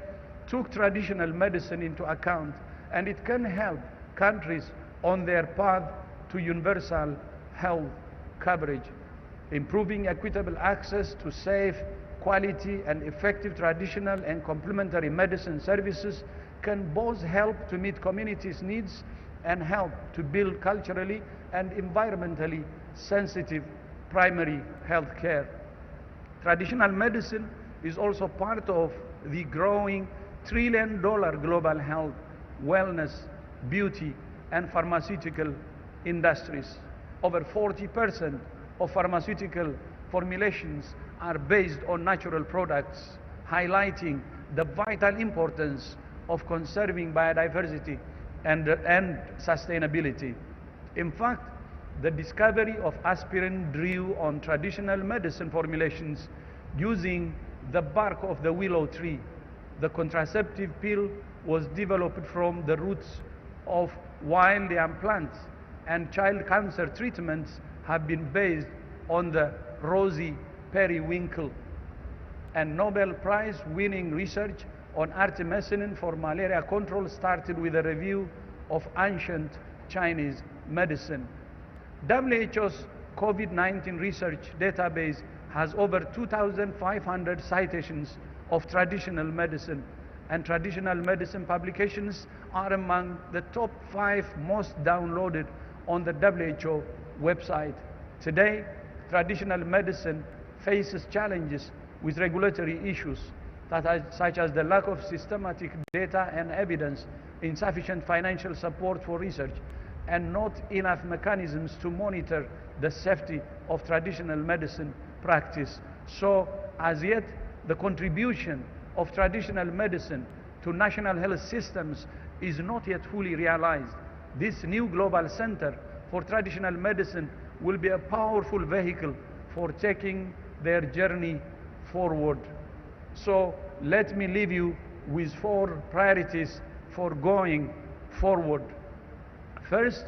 took traditional medicine into account, and it can help countries on their path to universal health coverage. Improving equitable access to safe, quality and effective traditional and complementary medicine services can both help to meet communities' needs and help to build culturally and environmentally sensitive primary health care. Traditional medicine is also part of the growing $1 trillion global health, wellness, beauty and pharmaceutical industries. Over 40% of pharmaceutical formulations are based on natural products, highlighting the vital importance of conserving biodiversity and sustainability. In fact, the discovery of aspirin drew on traditional medicine formulations using the bark of the willow tree. The contraceptive pill was developed from the roots of wild yam plants, and child cancer treatments have been based on the rosy periwinkle. And Nobel Prize-winning research on artemisinin for malaria control started with a review of ancient Chinese medicine. WHO's COVID-19 research database has over 2,500 citations of traditional medicine, and traditional medicine publications are among the top 5 most downloaded on the WHO website. Today, traditional medicine faces challenges with regulatory issues such as the lack of systematic data and evidence, insufficient financial support for research, and not enough mechanisms to monitor the safety of traditional medicine practice. So, as yet, the contribution of traditional medicine to national health systems is not yet fully realized. This new global center for traditional medicine will be a powerful vehicle for taking their journey forward. So let me leave you with 4 priorities for going forward. First,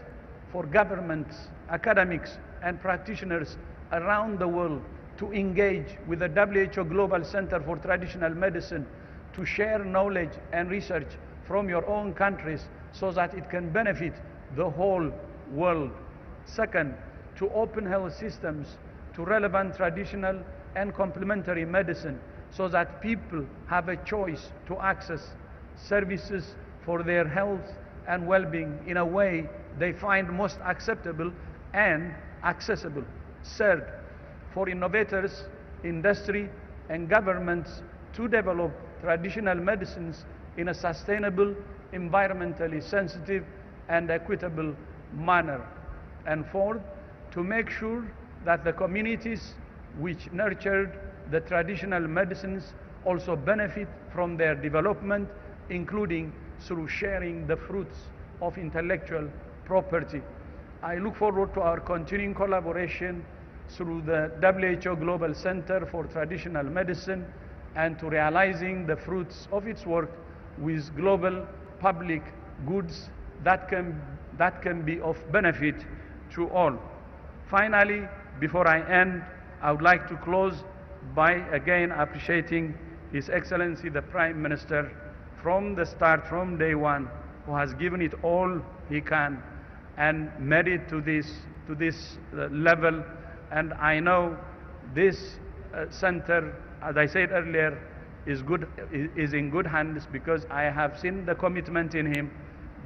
for governments, academics and practitioners around the world to engage with the WHO Global Center for Traditional Medicine to share knowledge and research from your own countries so that it can benefit the whole world. Second, to open health systems to relevant traditional and complementary medicine so that people have a choice to access services for their health and well-being in a way they find most acceptable and accessible. Third, for innovators, industry and governments to develop traditional medicines in a sustainable, environmentally sensitive and equitable manner. And fourth, to make sure that the communities which nurtured the traditional medicines also benefit from their development, including through sharing the fruits of intellectual property. I look forward to our continuing collaboration through the WHO Global Center for Traditional Medicine and to realizing the fruits of its work with global public goods that can be of benefit to all. Finally, before I end, I would like to close by again appreciating His Excellency the Prime Minister from the start, from day one, who has given it all he can and made it to this level. And I know this center, as I said earlier, is in good hands because I have seen the commitment in him,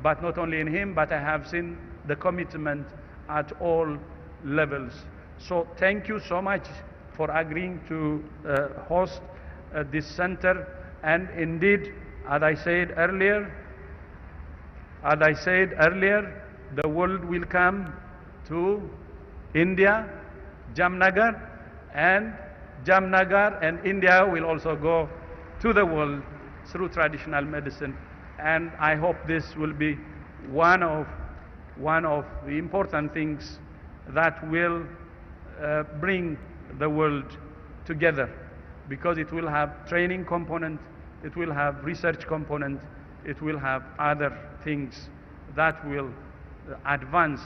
but not only in him, but I have seen the commitment at all levels. So thank you so much for agreeing to host this center. And indeed, as I said earlier, the world will come to India, Jamnagar and India will also go to the world through traditional medicine. And I hope this will be one of the important things that will bring the world together, because it will have training component, it will have research component, it will have other things that will advance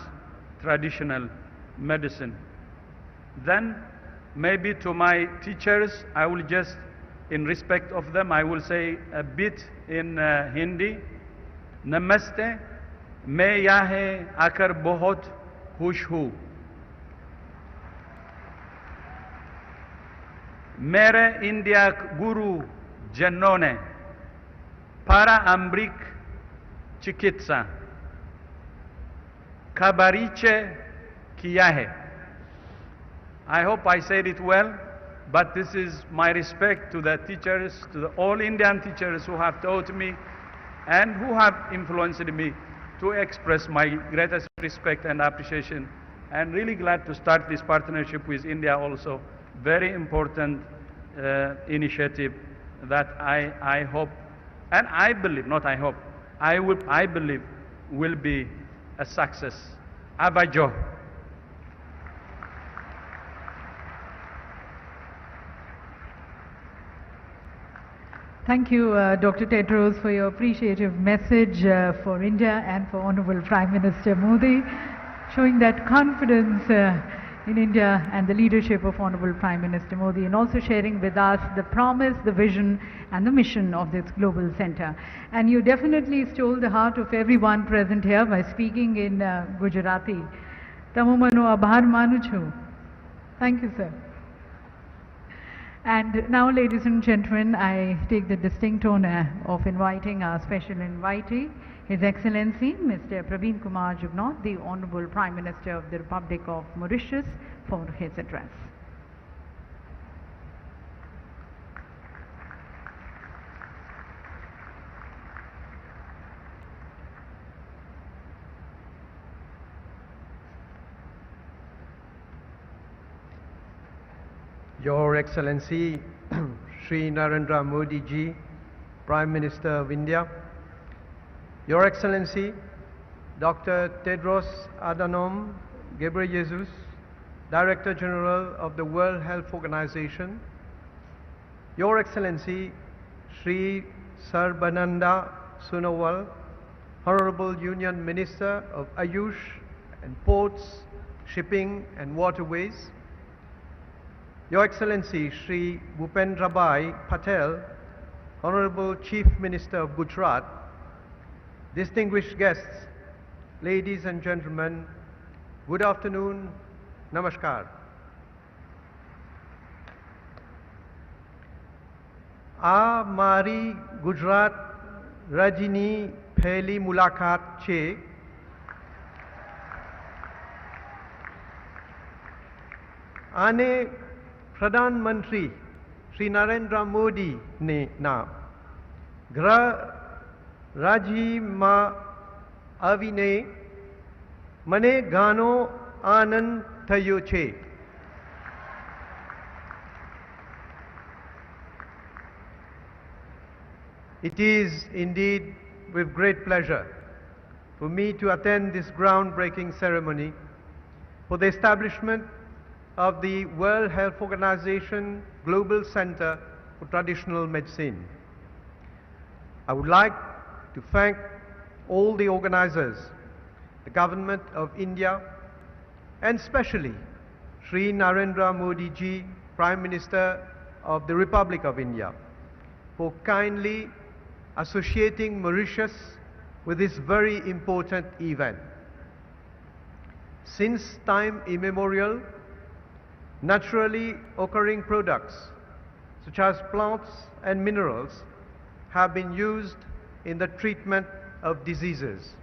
traditional medicine. Then maybe to my teachers, I will just, in respect of them, I will say a bit in Hindi. Namaste, मैं यहाँ आकर बहुत खुश हूँ. मेरे India गुरु जनों ने पारंपरिक चिकित्सा का परिचय किया है. I hope I said it well, but this is my respect to the teachers, to the all Indian teachers who have taught me and who have influenced me, to express my greatest respect and appreciation. And really glad to start this partnership with India also. Very important initiative that I hope, and I believe, not I hope, I believe will be a success. Abajo. Thank you, Dr. Tedros, for your appreciative message for India and for Honourable Prime Minister Modi, showing that confidence in India and the leadership of Honourable Prime Minister Modi, and also sharing with us the promise, the vision and the mission of this global centre. And you definitely stole the heart of everyone present here by speaking in Gujarati. Tamumano abhar manu chu. Thank you, sir. And now, ladies and gentlemen, I take the distinct honor of inviting our special invitee, His Excellency Mr. Praveen Kumar Jugnauth, the Honourable Prime Minister of the Republic of Mauritius, for his address. Your Excellency Shri Narendra Modi ji, Prime Minister of India, Your Excellency Dr. Tedros Adhanom Ghebreyesus, Director General of the World Health Organization, Your Excellency Shri Sarbananda Sonowal, Honourable Union Minister of Ayush and Ports, Shipping and Waterways, Your Excellency Shri Bhupendrabhai Patel, Honourable Chief Minister of Gujarat, distinguished guests, ladies and gentlemen, good afternoon, namaskar. આ મારી ગુજરાત રાજ્યની પહેલી મુલાકાત છે. આને પ્રધાનમંત્રી શ્રી નરેન્દ્ર મોદી ના ગૃહ રાજ્યમાં આવીને મને ઘણો આનંદ થયો છે. It is indeed with great pleasure for me to attend this groundbreaking ceremony for the establishment of the World Health Organization Global Center for Traditional Medicine. I would like to thank all the organizers, the Government of India, and especially Shri Narendra Modi ji, Prime Minister of the Republic of India, for kindly associating Mauritius with this very important event. Since time immemorial, naturally occurring products such as plants and minerals have been used in the treatment of diseases.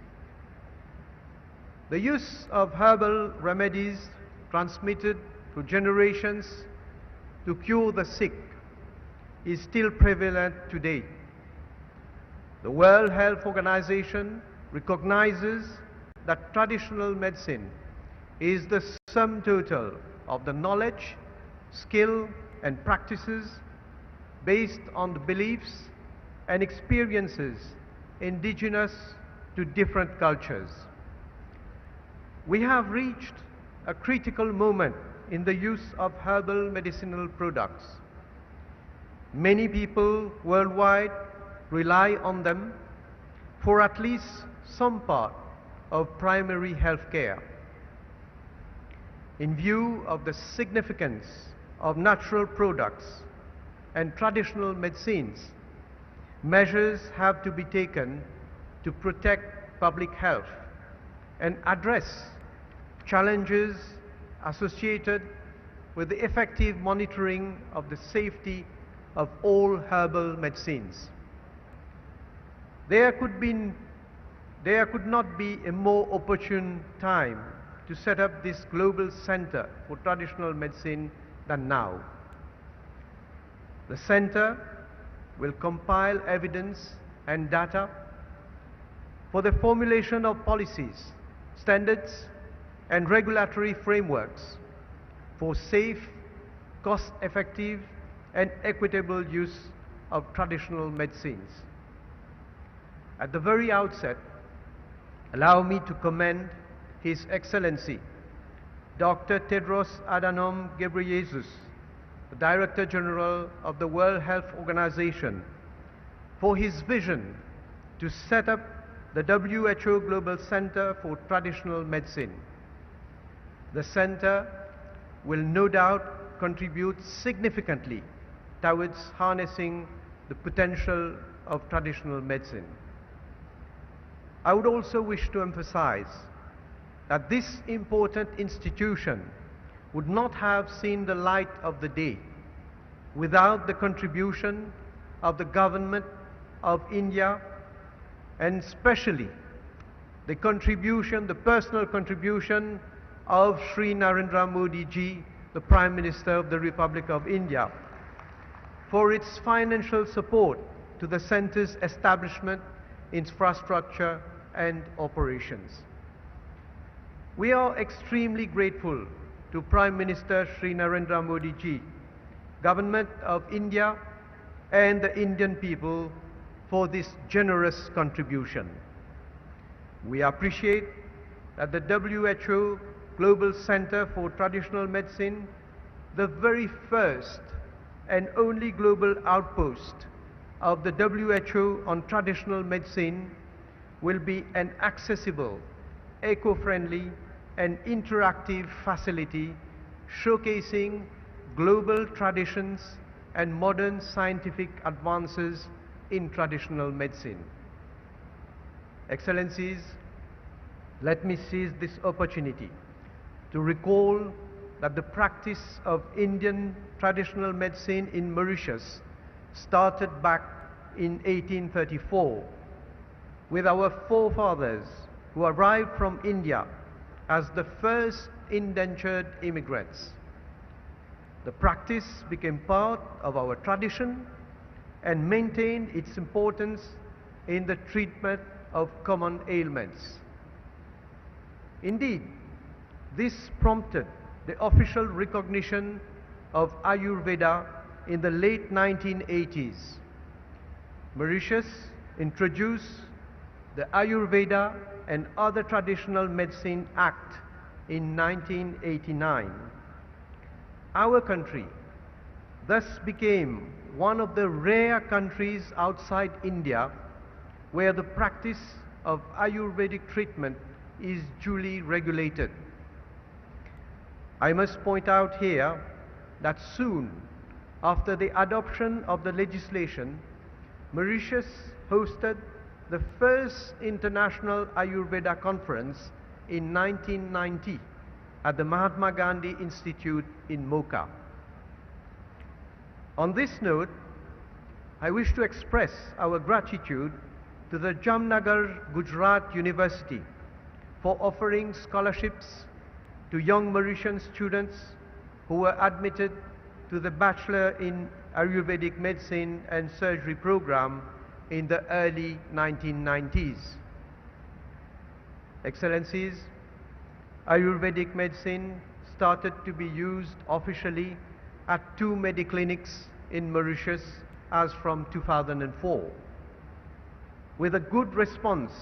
The use of herbal remedies transmitted through generations to cure the sick is still prevalent today. The World Health Organization recognizes that traditional medicine is the sum total of the knowledge, skill and practices based on the beliefs and experiences indigenous to different cultures. We have reached a critical moment in the use of herbal medicinal products. Many people worldwide rely on them for at least some part of primary health care. In view of the significance of natural products and traditional medicines, measures have to be taken to protect public health and address challenges associated with the effective monitoring of the safety of all herbal medicines. There could not be a more opportune time to set up this global center for traditional medicine than now. The center will compile evidence and data for the formulation of policies, standards, and regulatory frameworks for safe, cost-effective, and equitable use of traditional medicines. At the very outset, allow me to commend His Excellency, Dr. Tedros Adhanom Ghebreyesus, the Director General of the World Health Organization, for his vision to set up the WHO Global Center for Traditional Medicine. The center will no doubt contribute significantly towards harnessing the potential of traditional medicine. I would also wish to emphasize that this important institution would not have seen the light of the day without the contribution of the government of India, and especially the personal contribution of Shri Narendra Modi ji, the Prime Minister of the Republic of India, for its financial support to the center's establishment, infrastructure, and operations. We are extremely grateful to Prime Minister Shri Narendra Modi ji, Government of India, and the Indian people for this generous contribution. We appreciate that the WHO Global Center for Traditional Medicine, the very first and only global outpost of the WHO on traditional medicine, will be an accessible, eco-friendly, and interactive facility showcasing global traditions and modern scientific advances in traditional medicine. Excellencies, let me seize this opportunity to recall that the practice of Indian traditional medicine in Mauritius started back in 1834 with our forefathers who arrived from India as the first indentured immigrants. The practice became part of our tradition and maintained its importance in the treatment of common ailments. Indeed, this prompted the official recognition of Ayurveda in the late 1980s. Mauritius introduced the Ayurveda and Other Traditional Medicine Act in 1989. Our country thus became one of the rare countries outside India where the practice of Ayurvedic treatment is duly regulated. I must point out here that soon after the adoption of the legislation, Mauritius hosted the first International Ayurveda Conference in 1990 at the Mahatma Gandhi Institute in Mocha. On this note, I wish to express our gratitude to the Jamnagar Gujarat University for offering scholarships to young Mauritian students who were admitted to the Bachelor in Ayurvedic Medicine and Surgery program in the early 1990s. Excellencies, Ayurvedic medicine started to be used officially at 2 mediclinics in Mauritius as from 2004. With a good response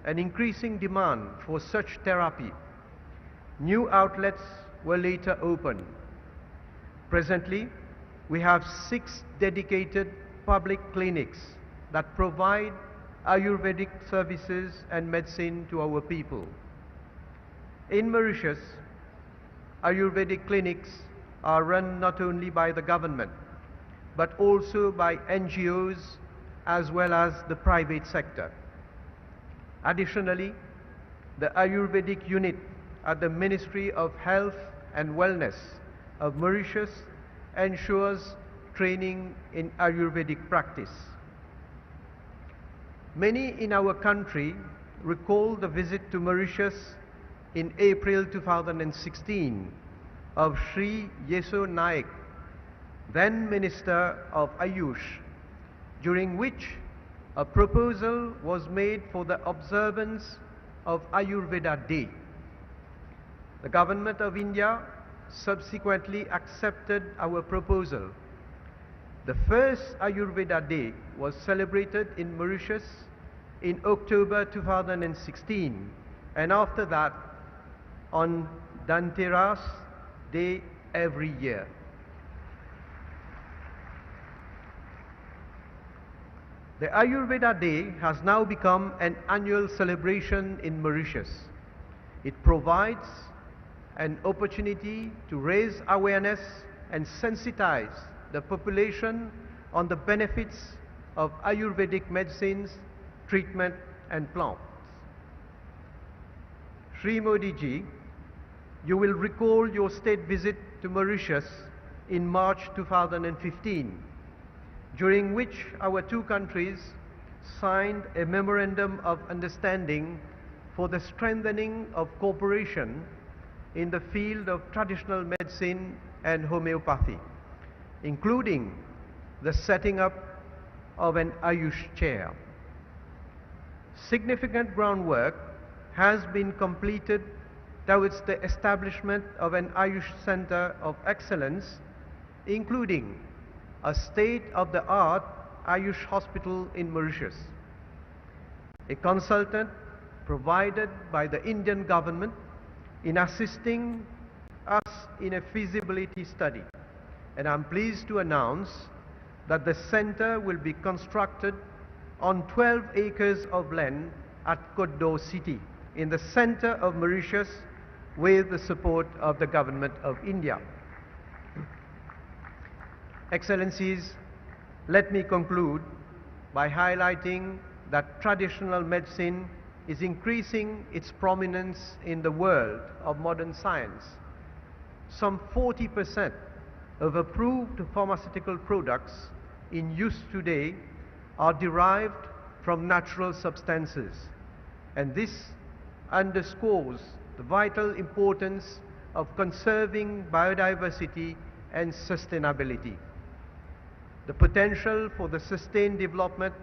and increasing demand for such therapy, new outlets were later opened. Presently, we have 6 dedicated public clinics that provide Ayurvedic services and medicine to our people. In Mauritius, Ayurvedic clinics are run not only by the government, but also by NGOs as well as the private sector. Additionally, the Ayurvedic unit at the Ministry of Health and Wellness of Mauritius ensures training in Ayurvedic practice. Many in our country recall the visit to Mauritius in April 2016 of Sri Yeso Naik, then Minister of Ayush, during which a proposal was made for the observance of Ayurveda Day. The Government of India subsequently accepted our proposal. The first Ayurveda Day was celebrated in Mauritius in October 2016, and after that on Dhanteras Day every year. The Ayurveda Day has now become an annual celebration in Mauritius. It provides an opportunity to raise awareness and sensitize the population on the benefits of Ayurvedic medicines, treatment and plants. Shri Modi ji, you will recall your state visit to Mauritius in March 2015, during which our two countries signed a memorandum of understanding for the strengthening of cooperation in the field of traditional medicine and homeopathy, including the setting up of an Ayush chair. Significant groundwork has been completed towards the establishment of an Ayush Center of Excellence, including a state-of-the-art Ayush hospital in Mauritius. A consultant provided by the Indian government in assisting us in a feasibility study. And I'm pleased to announce that the center will be constructed on 12 acres of land at Koddo city in the center of Mauritius with the support of the Government of India. Excellencies, let me conclude by highlighting that traditional medicine is increasing its prominence in the world of modern science. Some 40% of approved pharmaceutical products in use today are derived from natural substances, and this underscores the vital importance of conserving biodiversity and sustainability. The potential for the sustained development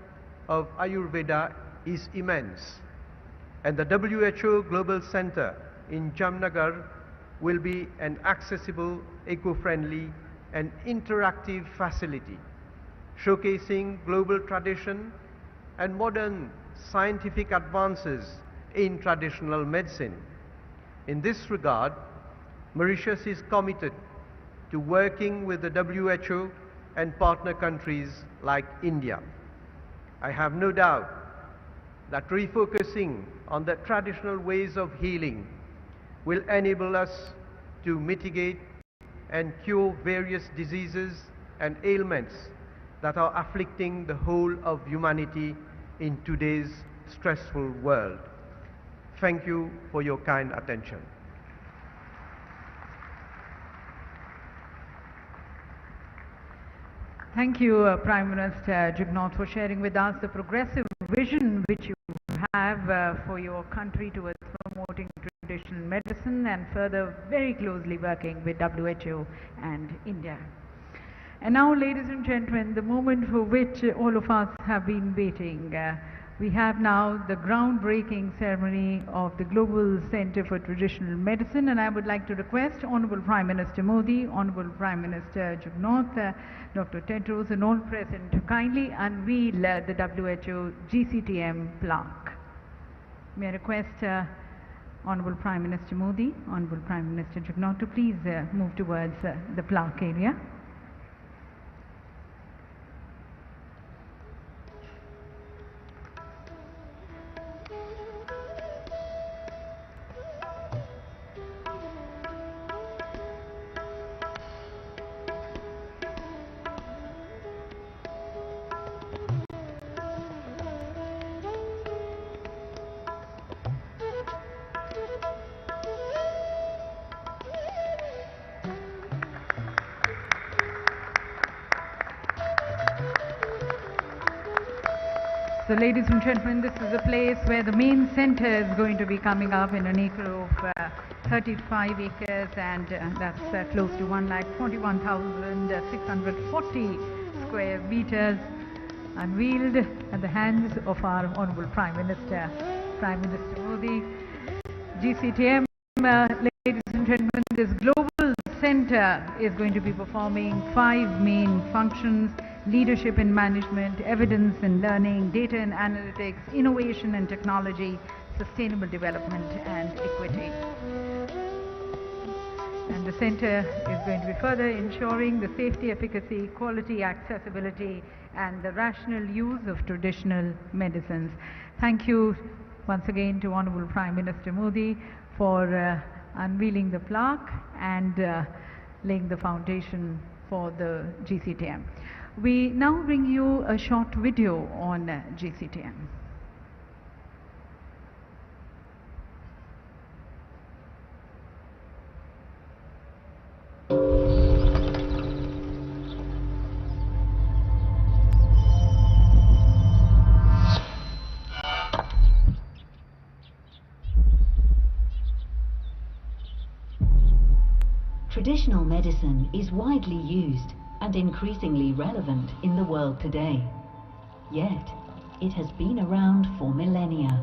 of Ayurveda is immense, and the WHO Global Center in Jamnagar will be an accessible, eco-friendly and interactive facility, showcasing global tradition and modern scientific advances in traditional medicine. In this regard, Mauritius is committed to working with the WHO and partner countries like India. I have no doubt that refocusing on the traditional ways of healing will enable us to mitigate and cure various diseases and ailments that are afflicting the whole of humanity in today's stressful world. Thank you for your kind attention. Thank you, Prime Minister Jugnauth, for sharing with us the progressive vision which you have for your country towards promoting traditional medicine and further very closely working with WHO and India. And now, ladies and gentlemen, the moment for which all of us have been waiting. We have now the groundbreaking ceremony of the Global Center for Traditional Medicine, and I would like to request Honourable Prime Minister Modi, Honourable Prime Minister Jugnauth, Dr. Tedros and all present to kindly unveil the WHO GCTM plaque. May I request Honourable Prime Minister Modi, Honourable Prime Minister Jugnauth to please move towards the plaque area. So ladies and gentlemen, this is a place where the main center is going to be coming up in an acre of 35 acres, and that's close to 1,41,640 square meters, unveiled at the hands of our Honourable Prime Minister Modi. GCTM, ladies and gentlemen, this global center is going to be performing 5 main functions: leadership and management, evidence and learning, data and analytics, innovation and technology, sustainable development and equity. And the center is going to be further ensuring the safety, efficacy, quality, accessibility and the rational use of traditional medicines. Thank you once again to Honourable Prime Minister Modi for unveiling the plaque and laying the foundation for the GCTM. We now bring you a short video on GCTM. Traditional medicine is widely used and increasingly relevant in the world today. Yet, it has been around for millennia.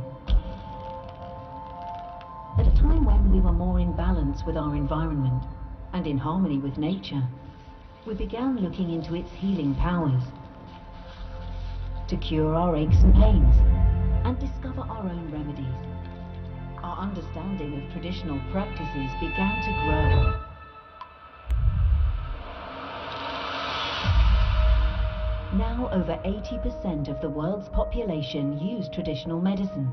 At a time when we were more in balance with our environment and in harmony with nature, we began looking into its healing powers to cure our aches and pains and discover our own remedies. Our understanding of traditional practices began to grow. Now over 80% of the world's population use traditional medicine.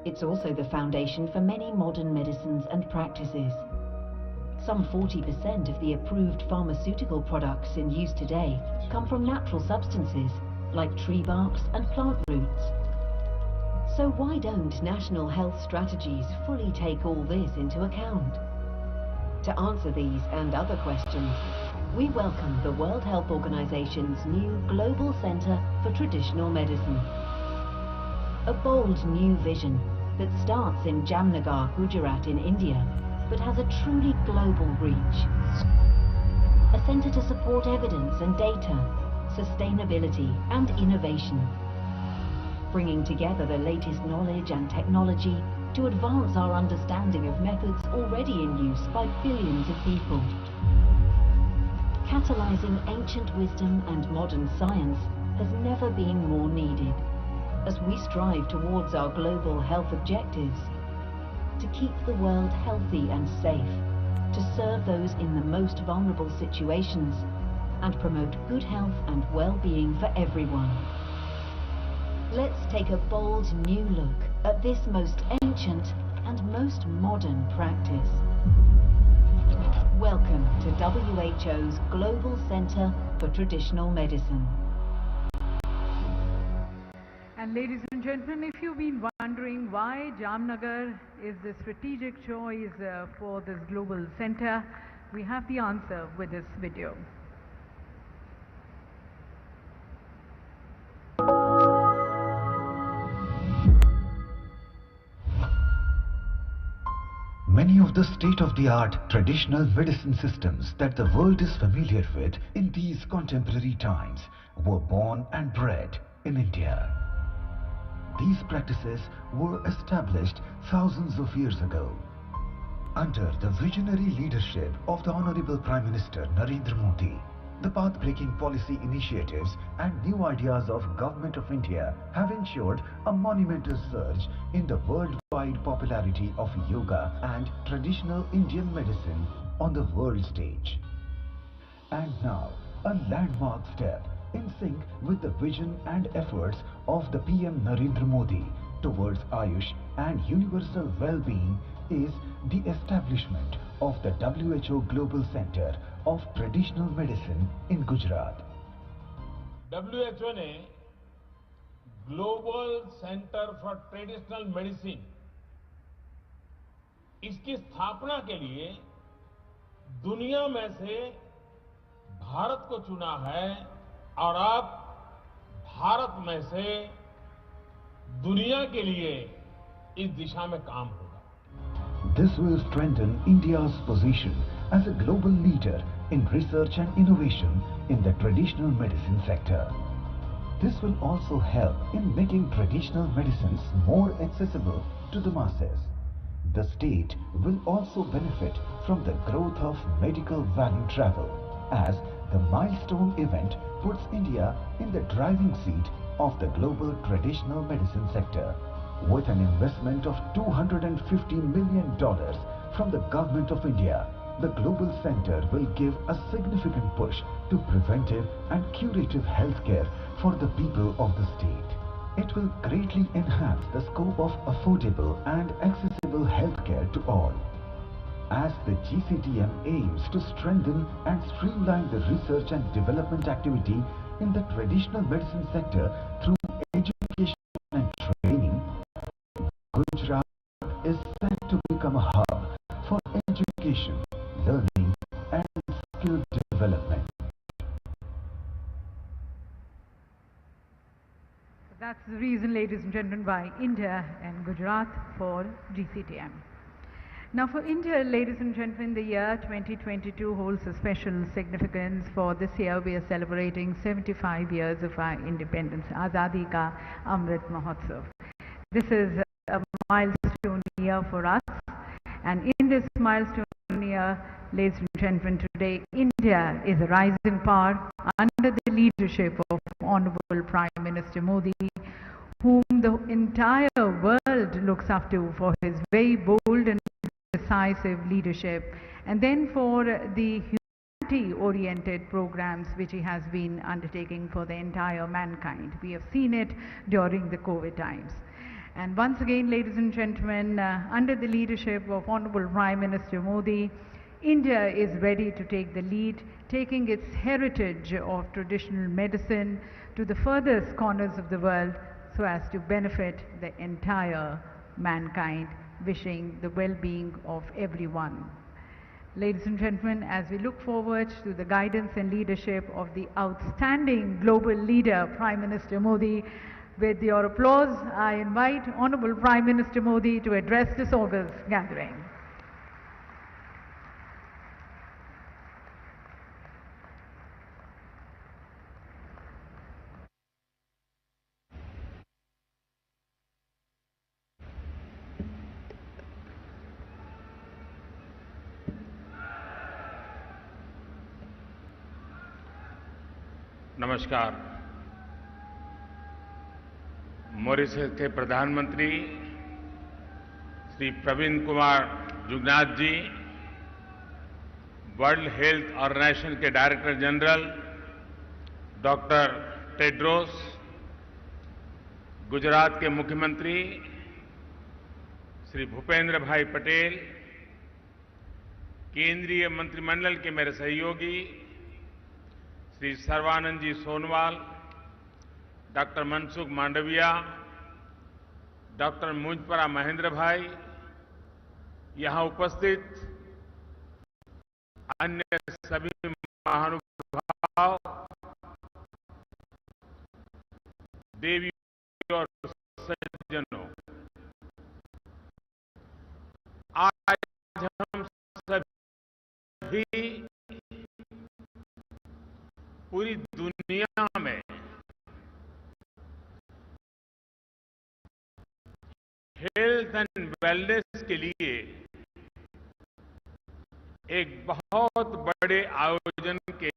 It's also the foundation for many modern medicines and practices. Some 40% of the approved pharmaceutical products in use today come from natural substances like tree barks and plant roots. So why don't national health strategies fully take all this into account? To answer these and other questions, we welcome the World Health Organization's new Global Center for Traditional Medicine. A bold new vision that starts in Jamnagar, Gujarat in India, but has a truly global reach. A center to support evidence and data, sustainability and innovation, bringing together the latest knowledge and technology to advance our understanding of methods already in use by billions of people. Catalyzing ancient wisdom and modern science has never been more needed as we strive towards our global health objectives to keep the world healthy and safe, to serve those in the most vulnerable situations and promote good health and well-being for everyone. Let's take a bold new look at this most ancient and most modern practice. Welcome to WHO's Global Center for Traditional Medicine. And ladies and gentlemen, if you've been wondering why Jamnagar is the strategic choice for this global center, we have the answer with this video. Many of the state-of-the-art traditional medicine systems that the world is familiar with in these contemporary times were born and bred in India. these practices were established thousands of years ago. Under the visionary leadership of the Honourable Prime Minister Narendra Modi, the path-breaking policy initiatives and new ideas of Government of India have ensured a monumental surge in the worldwide popularity of yoga and traditional Indian medicine on the world stage. And now, a landmark step in sync with the vision and efforts of the PM Narendra Modi towards Ayush and universal well-being is the establishment of the WHO Global Center of Traditional Medicine in Gujarat. WHO ने global centre for traditional medicine इसकी स्थापना के लिए दुनिया में से भारत को चुना है और अब भारत में से दुनिया के लिए इस दिशा में काम होगा. This will strengthen India's position as a global leader in research and innovation in the traditional medicine sector. This will also help in making traditional medicines more accessible to the masses. The state will also benefit from the growth of medical value travel, as the milestone event puts India in the driving seat of the global traditional medicine sector. With an investment of $250 million from the Government of India, the Global Center will give a significant push to preventive and curative healthcare for the people of the state. It will greatly enhance the scope of affordable and accessible healthcare to all. As the GCTM aims to strengthen and streamline the research and development activity in the traditional medicine sector through education and training, Gujarat is set to become a hub for education, learning and skill development. That's the reason, ladies and gentlemen, why India and Gujarat for GCTM. Now for India, ladies and gentlemen, the year 2022 holds a special significance. For this year, we are celebrating 75 years of our independence, Azadi Ka Amrit Mahotsav. This is a milestone year for us, and in this milestone year, ladies and gentlemen, today India is a rising power under the leadership of Honourable Prime Minister Modi, whom the entire world looks up to for his very bold and decisive leadership, and then for the humanity-oriented programs which he has been undertaking for the entire mankind. We have seen it during the COVID times. And once again, ladies and gentlemen, under the leadership of Honourable Prime Minister Modi, India is ready to take the lead, taking its heritage of traditional medicine to the furthest corners of the world so as to benefit the entire mankind, wishing the well-being of everyone. Ladies and gentlemen, as we look forward to the guidance and leadership of the outstanding global leader, Prime Minister Modi, with your applause, I invite Honourable Prime Minister Modi to address this august gathering. नमस्कार. Mauritius के प्रधानमंत्री श्री प्रवीण कुमार जुगनाथ जी, world health organisation के director general doctor Tedros, Gujarat के मुख्यमंत्री श्री भूपेंद्र भाई पटेल, केंद्रीय मंत्रिमंडल के मेरे सहयोगी श्री सर्बानंद जी सोनवाल, डॉक्टर मनसुख मांडविया, डॉक्टर मुंजपरा महेंद्र भाई, यहां उपस्थित अन्य सभी महानुभाव, देवी और सज्जनों, आज हम सभी पूरी दुनिया में हेल्थ एंड वेलनेस के लिए एक बहुत बड़े आयोजन के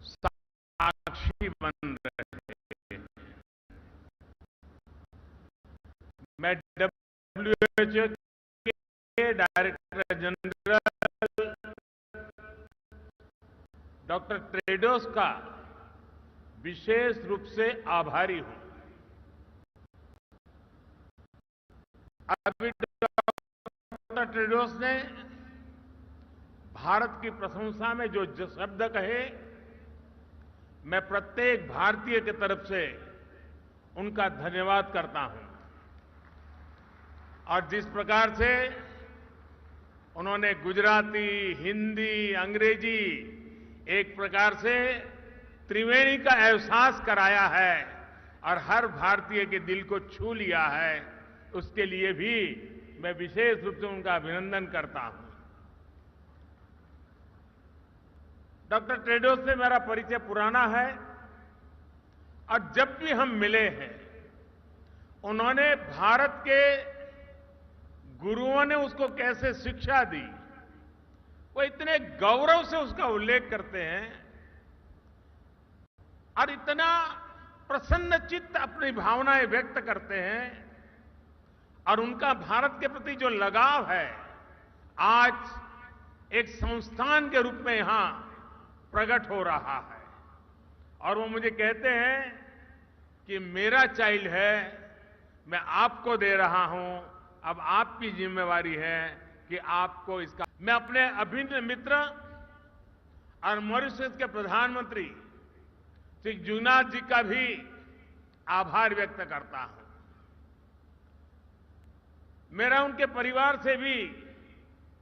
साक्षी बन रहे हैं। मैं WHO के डायरेक्टर जनरल डॉक्टर टेड्रोस का विशेष रूप से आभारी हूं। अभी डॉक्टर टेड्रोस ने भारत की प्रशंसा में जो शब्द कहे, मैं प्रत्येक भारतीय की तरफ से उनका धन्यवाद करता हूं। और जिस प्रकार से उन्होंने गुजराती, हिंदी, अंग्रेजी एक प्रकार से त्रिवेणी का एहसास कराया है और हर भारतीय के दिल को छू लिया है, उसके लिए भी मैं विशेष रूप से उनका अभिनंदन करता हूं। डॉक्टर टेड्रोस से मेरा परिचय पुराना है और जब भी हम मिले हैं, उन्होंने भारत के गुरुओं ने उसको कैसे शिक्षा दी, वो इतने गौरव से उसका उल्लेख करते हैं और इतना प्रसन्न चित्त अपनी भावनाएं व्यक्त करते हैं और उनका भारत के प्रति जो लगाव है, आज एक संस्थान के रूप में यहां प्रकट हो रहा है। और वो मुझे कहते हैं कि मेरा चाइल्ड है, मैं आपको दे रहा हूं, अब आपकी जिम्मेवारी है कि आपको इसका। मैं अपने अभिन्न मित्र और मॉरिशस के प्रधानमंत्री श्री जुगनाथ जी का भी आभार व्यक्त करता हूं। मेरा उनके परिवार से भी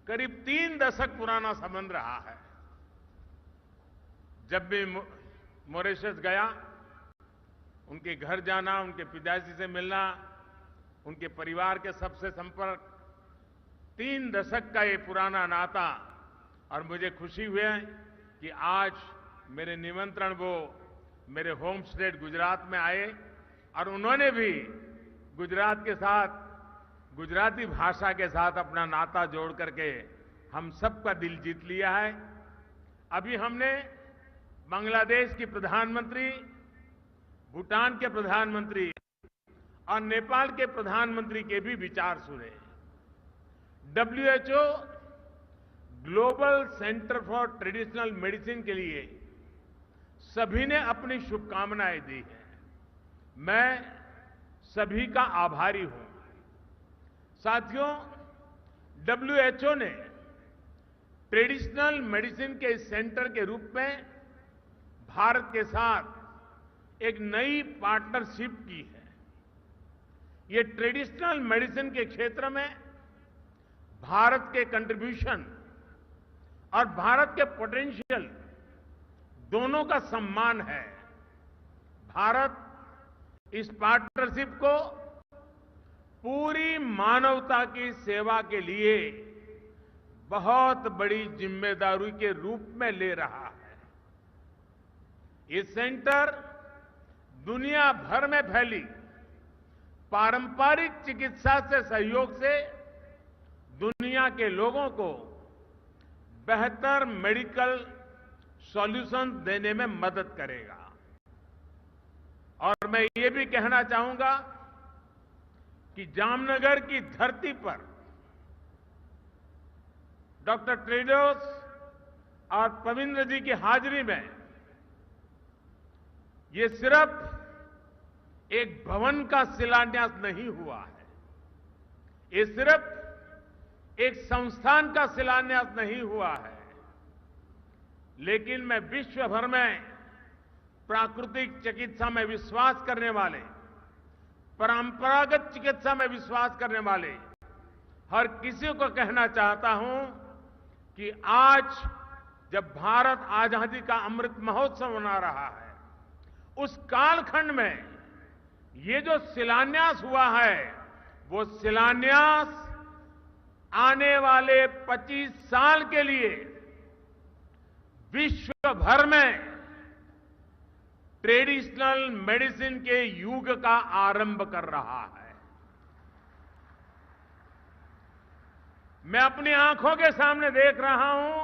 करीब 3 दशक पुराना संबंध रहा है। जब भी मॉरिशस गया, उनके घर जाना, उनके पिताजी से मिलना, उनके परिवार के सबसे संपर्क, 3 दशक का ये पुराना नाता। और मुझे खुशी हुई कि आज मेरे निमंत्रण वो मेरे होम स्टेट गुजरात में आए और उन्होंने भी गुजरात के साथ, गुजराती भाषा के साथ अपना नाता जोड़ करके हम सबका दिल जीत लिया है। अभी हमने बांग्लादेश की प्रधानमंत्री, भूटान के प्रधानमंत्री और नेपाल के प्रधानमंत्री के भी विचार सुने। WHO global centre for traditional medicine के लिए सभी ने अपनी शुभकामनाएं दी हैं। मैं सभी का आभारी हूं। साथियों, WHO ने ट्रेडिशनल मेडिसिन के सेंटर के रूप में भारत के साथ एक नई पार्टनरशिप की है। ये ट्रेडिशनल मेडिसिन के क्षेत्र में भारत के कंट्रीब्यूशन और भारत के पोटेंशियल दोनों का सम्मान है। भारत इस पार्टनरशिप को पूरी मानवता की सेवा के लिए बहुत बड़ी जिम्मेदारी के रूप में ले रहा है। ये सेंटर दुनिया भर में फैली पारंपरिक चिकित्सा से सहयोग से दुनिया के लोगों को बेहतर मेडिकल सॉल्यूशन देने में मदद करेगा। और मैं ये भी कहना चाहूंगा कि जामनगर की धरती पर डॉक्टर टेड्रोस और पविंद्र जी की हाजिरी में ये सिर्फ एक भवन का शिलान्यास नहीं हुआ है, ये सिर्फ एक संस्थान का शिलान्यास नहीं हुआ है, लेकिन मैं विश्व भर में प्राकृतिक चिकित्सा में विश्वास करने वाले, परंपरागत चिकित्सा में विश्वास करने वाले हर किसी को कहना चाहता हूं कि आज जब भारत आजादी का अमृत महोत्सव मना रहा है, उस कालखंड में ये जो शिलान्यास हुआ है, वो शिलान्यास आने वाले 25 साल के लिए विश्व भर में ट्रेडिशनल मेडिसिन के युग का आरंभ कर रहा है। मैं अपनी आंखों के सामने देख रहा हूं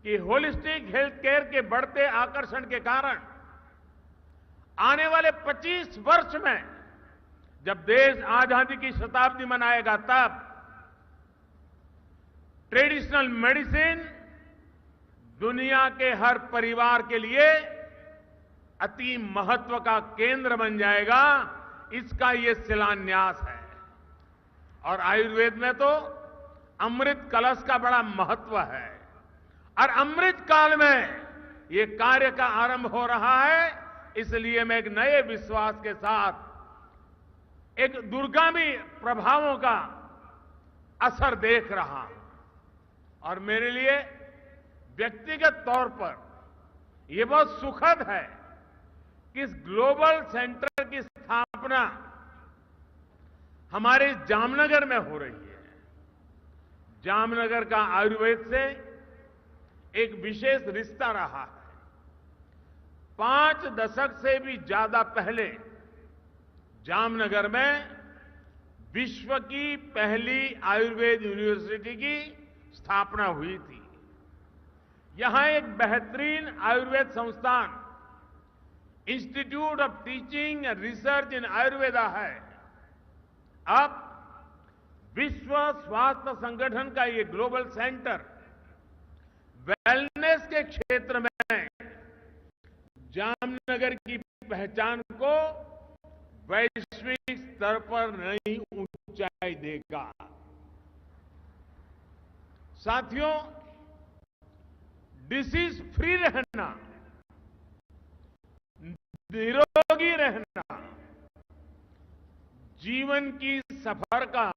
कि होलिस्टिक हेल्थ केयर के बढ़ते आकर्षण के कारण आने वाले 25 वर्ष में जब देश आजादी की शताब्दी मनाएगा तब ट्रेडिशनल मेडिसिन दुनिया के हर परिवार के लिए अति महत्व का केंद्र बन जाएगा। इसका ये शिलान्यास है। और आयुर्वेद में तो अमृत कलश का बड़ा महत्व है और अमृत काल में ये कार्य का आरंभ हो रहा है। इसलिए मैं एक नए विश्वास के साथ एक दूरगामी प्रभावों का असर देख रहा हूं और मेरे लिए व्यक्तिगत तौर पर यह बहुत सुखद है कि इस ग्लोबल सेंटर की स्थापना हमारे जामनगर में हो रही है। जामनगर का आयुर्वेद से एक विशेष रिश्ता रहा है। 5 दशक से भी ज्यादा पहले जामनगर में विश्व की पहली आयुर्वेद यूनिवर्सिटी की स्थापना हुई थी। यहां एक बेहतरीन आयुर्वेद संस्थान institute of teaching and research इन आयुर्वेदा है। अब विश्व स्वास्थ्य संगठन का ये ग्लोबल सेंटर वेलनेस के क्षेत्र में जामनगर की पहचान को वैश्विक स्तर पर नई ऊंचाई देगा। साथियों, डिसीज फ्री रहना, निरोगी रहना जीवन की सफर का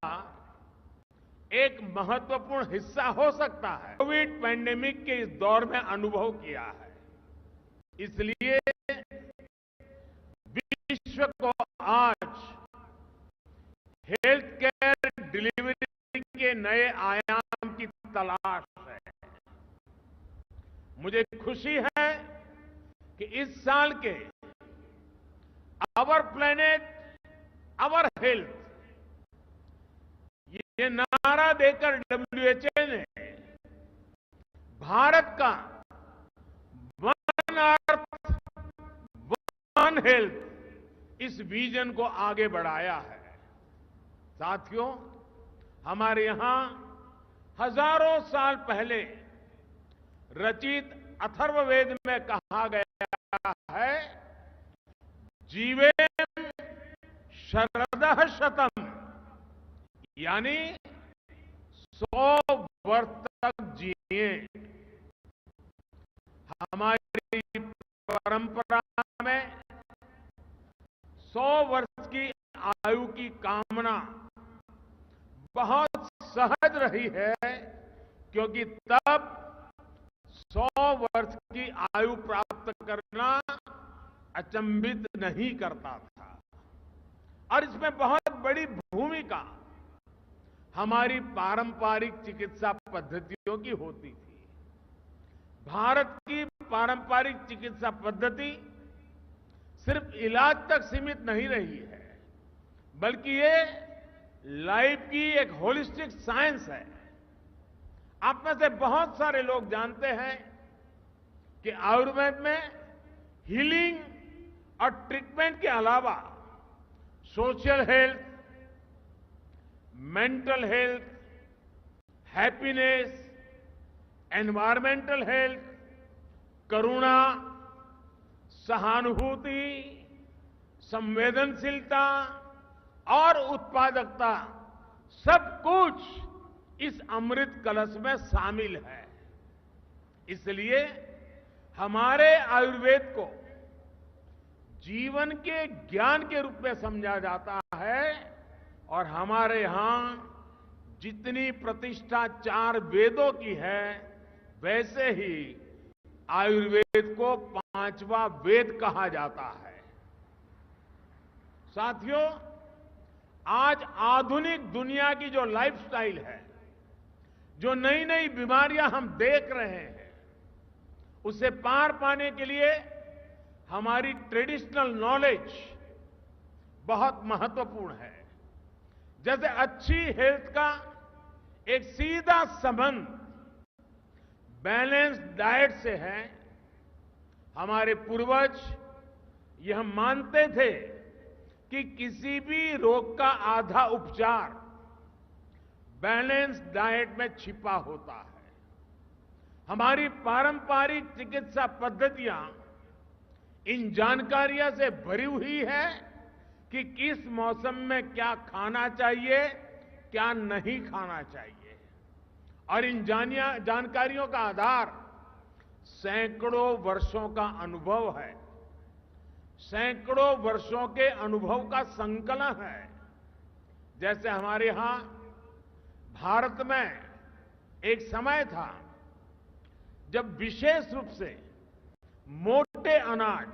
एक महत्वपूर्ण हिस्सा हो सकता है। कोविड पैंडेमिक के इस दौर में अनुभव किया है। इसलिए विश्व को आज हेल्थ केयर डिलीवरी के नए आयाम की तलाश है। मुझे खुशी है कि इस साल के आवर प्लेनेट आवर हेल्थ ये नारा देकर डब्ल्यूएचओ ने भारत का वन अर्थ वन हेल्थ इस विजन को आगे बढ़ाया है। साथियों, हमारे यहां हजारों साल पहले रचित अथर्ववेद में कहा गया है, जीवेम शरदः शतम, यानी 100 वर्ष तक जिए। हमारी परंपरा में 100 वर्ष की आयु की कामना बहुत सहज रही है, क्योंकि तब 100 वर्ष की आयु प्राप्त करना अचंभित नहीं करता था। और इसमें बहुत बड़ी भूमिका हमारी पारंपरिक चिकित्सा पद्धतियों की होती थी। भारत की पारंपरिक चिकित्सा पद्धति सिर्फ इलाज तक सीमित नहीं रही है, बल्कि ये लाइफ की एक होलिस्टिक साइंस है। आप में से बहुत सारे लोग जानते हैं कि आयुर्वेद में हीलिंग और ट्रीटमेंट के अलावा social health, mental health, happiness, environmental health, करुणा, सहानुभूति, संवेदनशीलता और उत्पादकता सब कुछ इस अमृत कलश में शामिल है। इसलिए हमारे आयुर्वेद को जीवन के ज्ञान के रूप में समझा जाता है और हमारे यहां जितनी प्रतिष्ठा 4 वेदों की है, वैसे ही आयुर्वेद को 5वां वेद कहा जाता है। साथियों, आज आधुनिक दुनिया की जो लाइफस्टाइल है, जो नई नई बीमारियां हम देख रहे हैं, उसे पार पाने के लिए हमारी ट्रेडिशनल नॉलेज बहुत महत्वपूर्ण है। जैसे अच्छी हेल्थ का एक सीधा संबंध बैलेंस डाइट से है। हमारे पूर्वज यह मानते थे कि किसी भी रोग का आधा उपचार बैलेंस डाइट में छिपा होता है। हमारी पारंपरिक चिकित्सा पद्धतियां इन जानकारियों से भरी हुई है कि किस मौसम में क्या खाना चाहिए, क्या नहीं खाना चाहिए। और इन जानकारियों का आधार सैकड़ों वर्षों का अनुभव है, सैकड़ों वर्षों के अनुभव का संकलन है। जैसे हमारे यहां भारत में एक समय था जब विशेष रूप से मोटे अनाज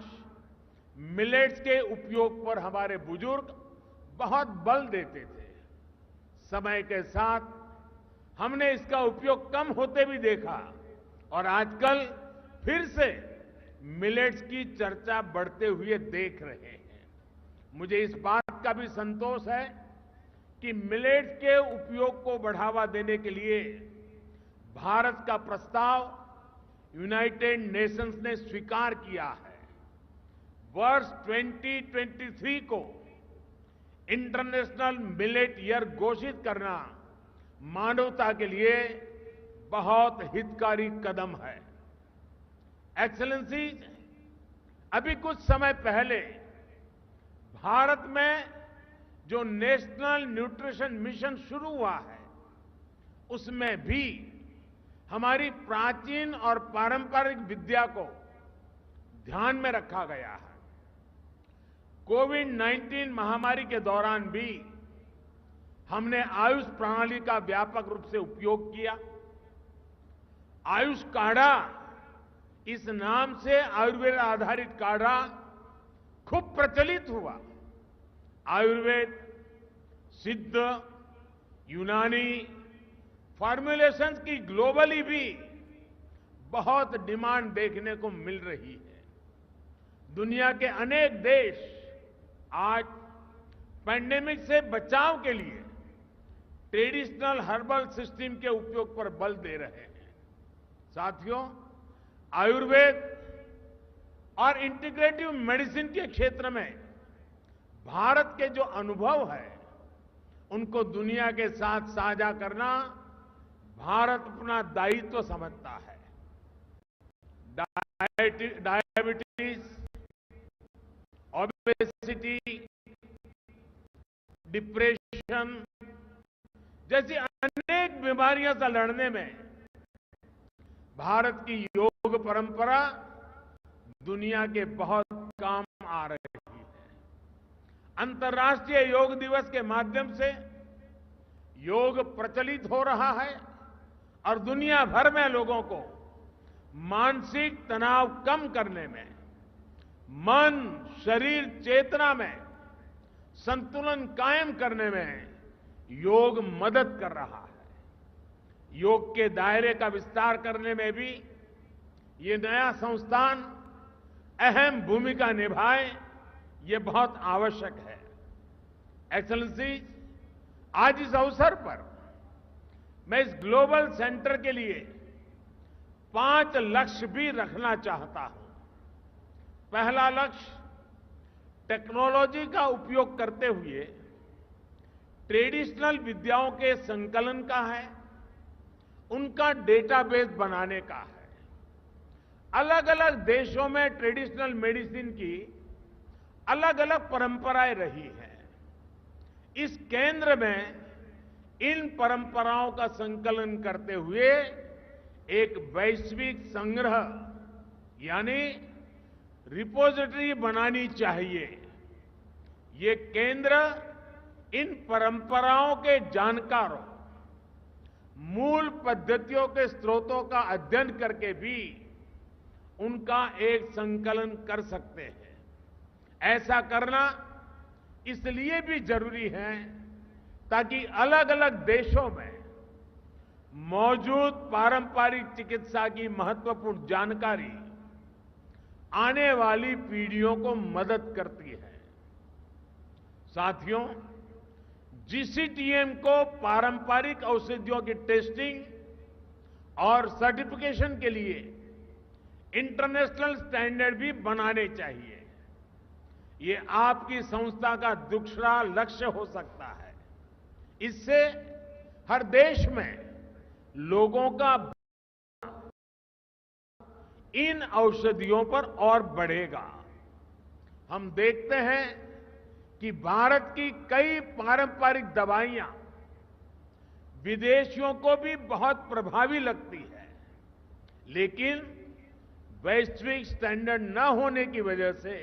मिलेट्स के उपयोग पर हमारे बुजुर्ग बहुत बल देते थे। समय के साथ हमने इसका उपयोग कम होते भी देखा और आजकल फिर से मिलेट्स की चर्चा बढ़ते हुए देख रहे हैं। मुझे इस बात का भी संतोष है कि मिलेट्स के उपयोग को बढ़ावा देने के लिए भारत का प्रस्ताव यूनाइटेड नेशंस ने स्वीकार किया है। वर्ष 2023 को इंटरनेशनल मिलेट ईयर घोषित करना मानवता के लिए बहुत हितकारी कदम है। एक्सेलेंसी, अभी कुछ समय पहले भारत में जो नेशनल न्यूट्रिशन मिशन शुरू हुआ है, उसमें भी हमारी प्राचीन और पारंपरिक विद्या को ध्यान में रखा गया है। कोविड-19 महामारी के दौरान भी हमने आयुष प्रणाली का व्यापक रूप से उपयोग किया। आयुष काढ़ा, इस नाम से आयुर्वेद आधारित काढ़ा खूब प्रचलित हुआ। आयुर्वेद, सिद्ध, यूनानी फॉर्मुलेशंस की ग्लोबली भी बहुत डिमांड देखने को मिल रही है। दुनिया के अनेक देश आज पैंडेमिक से बचाव के लिए ट्रेडिशनल हर्बल सिस्टम के उपयोग पर बल दे रहे हैं। साथियों, आयुर्वेद और इंटीग्रेटिव मेडिसिन के क्षेत्र में भारत के जो अनुभव है, उनको दुनिया के साथ साझा करना भारत अपना दायित्व समझता है। डायबिटीज, ओबेसिटी, डिप्रेशन जैसी अनेक बीमारियों से लड़ने में भारत की योग परंपरा दुनिया के बहुत काम आ रही है। अंतर्राष्ट्रीय योग दिवस के माध्यम से योग प्रचलित हो रहा है और दुनिया भर में लोगों को मानसिक तनाव कम करने में, मन, शरीर, चेतना में संतुलन कायम करने में योग मदद कर रहा है। योग के दायरे का विस्तार करने में भी ये नया संस्थान अहम भूमिका निभाए, ये बहुत आवश्यक है। एक्सेलेंसी, आज इस अवसर पर मैं इस ग्लोबल सेंटर के लिए 5 लक्ष्य भी रखना चाहता हूं। पहला लक्ष्य, टेक्नोलॉजी का उपयोग करते हुए ट्रेडिशनल विद्याओं के संकलन का है, उनका डेटाबेस बनाने का है। अलग अलग देशों में ट्रेडिशनल मेडिसिन की अलग अलग परंपराएं रही हैं। इस केंद्र में इन परंपराओं का संकलन करते हुए एक वैश्विक संग्रह यानी रिपोजिटरी बनानी चाहिए। ये केंद्र इन परंपराओं के जानकारों, मूल पद्धतियों के स्रोतों का अध्ययन करके भी उनका एक संकलन कर सकते हैं। ऐसा करना इसलिए भी जरूरी है ताकि अलग अलग देशों में मौजूद पारंपरिक चिकित्सा की महत्वपूर्ण जानकारी आने वाली पीढ़ियों को मदद करती है। साथियों, जीसीटीएम को पारंपरिक औषधियों की टेस्टिंग और सर्टिफिकेशन के लिए इंटरनेशनल स्टैंडर्ड भी बनाने चाहिए। ये आपकी संस्था का दूसरा लक्ष्य हो सकता है। इससे हर देश में लोगों का इन औषधियों पर और बढ़ेगा। हम देखते हैं कि भारत की कई पारंपरिक दवाइयां विदेशियों को भी बहुत प्रभावी लगती है, लेकिन वैश्विक स्टैंडर्ड न होने की वजह से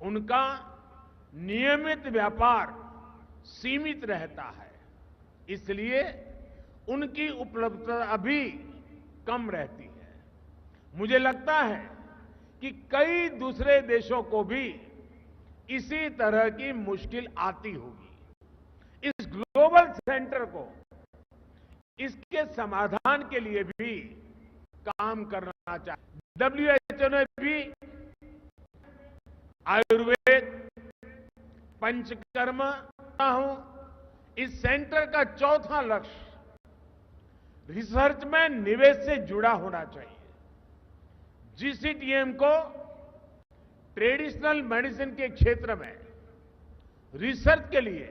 उनका नियमित व्यापार सीमित रहता है। इसलिए उनकी उपलब्धता अभी कम रहती है। मुझे लगता है कि कई दूसरे देशों को भी इसी तरह की मुश्किल आती होगी। इस ग्लोबल सेंटर को इसके समाधान के लिए भी काम करना चाहिए। WHO ने भी आयुर्वेद, पंचकर्म हूं, इस सेंटर का चौथा लक्ष्य रिसर्च में निवेश से जुड़ा होना चाहिए। जीसीटीएम को ट्रेडिशनल मेडिसिन के क्षेत्र में रिसर्च के लिए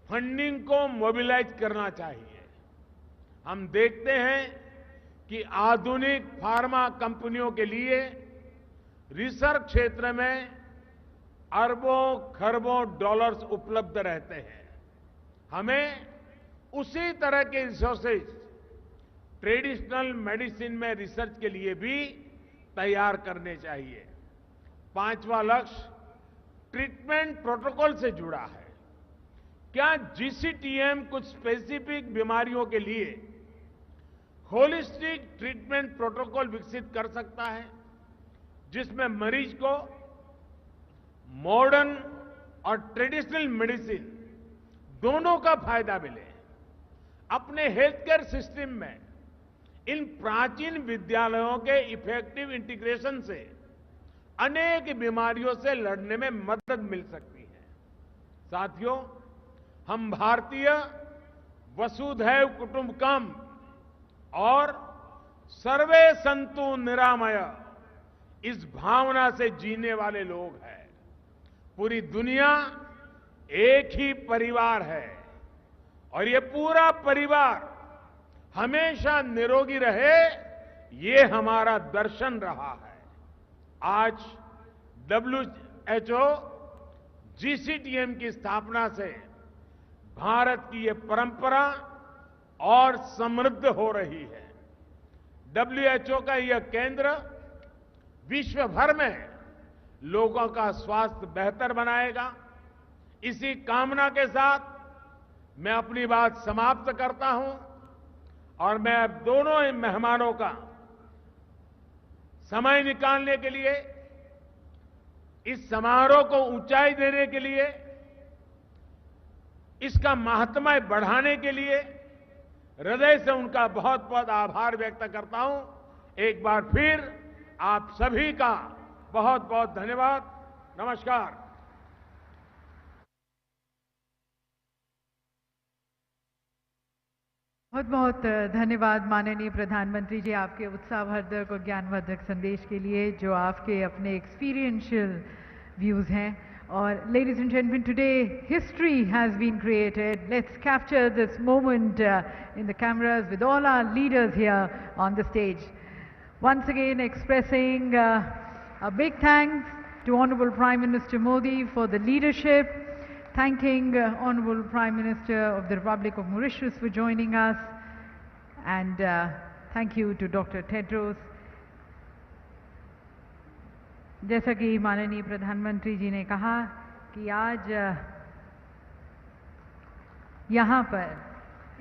फंडिंग को मोबिलाइज करना चाहिए। हम देखते हैं कि आधुनिक फार्मा कंपनियों के लिए रिसर्च क्षेत्र में अरबों खरबों डॉलर्स उपलब्ध रहते हैं। हमें उसी तरह के रिसोर्सेज ट्रेडिशनल मेडिसिन में रिसर्च के लिए भी तैयार करने चाहिए। पांचवा लक्ष्य ट्रीटमेंट प्रोटोकॉल से जुड़ा है। क्या जीसीटीएम कुछ स्पेसिफिक बीमारियों के लिए होलिस्टिक ट्रीटमेंट प्रोटोकॉल विकसित कर सकता है, जिसमें मरीज को मॉडर्न और ट्रेडिशनल मेडिसिन दोनों का फायदा मिले। अपने हेल्थ केयर सिस्टम में इन प्राचीन विद्यालयों के इफेक्टिव इंटीग्रेशन से अनेक बीमारियों से लड़ने में मदद मिल सकती है। साथियों, हम भारतीय वसुधैव कुटुंबकम और सर्वे संतु निरामय इस भावना से जीने वाले लोग हैं। पूरी दुनिया एक ही परिवार है और ये पूरा परिवार हमेशा निरोगी रहे, ये हमारा दर्शन रहा है। आज WHO जीसीटीएम की स्थापना से भारत की ये परंपरा और समृद्ध हो रही है। WHO का यह केंद्र विश्व भर में लोगों का स्वास्थ्य बेहतर बनाएगा। इसी कामना के साथ मैं अपनी बात समाप्त करता हूं और मैं अब दोनों ही मेहमानों का समय निकालने के लिए, इस समारोह को ऊंचाई देने के लिए, इसका महात्म्य बढ़ाने के लिए हृदय से उनका बहुत बहुत आभार व्यक्त करता हूं। एक बार फिर आप सभी का बहुत बहुत धन्यवाद। नमस्कार। बहुत बहुत धन्यवाद माननीय प्रधानमंत्री जी, आपके उत्साहवर्धक और ज्ञानवर्धक संदेश के लिए, जो आपके अपने एक्सपीरियंशियल व्यूज हैं। और ladies and gentlemen, today history has been created. Let's capture this moment in the cameras with all our leaders here on the stage. Once again expressing a big thanks to Honourable Prime Minister Modi for the leadership, thanking Honourable Prime Minister of the Republic of Mauritius for joining us, and thank you to Dr. Tedros. जैसा कि माननीय प्रधानमंत्री जी ने कहा कि आज यहाँ पर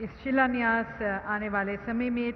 इस शिलान्यास आने वाले समय में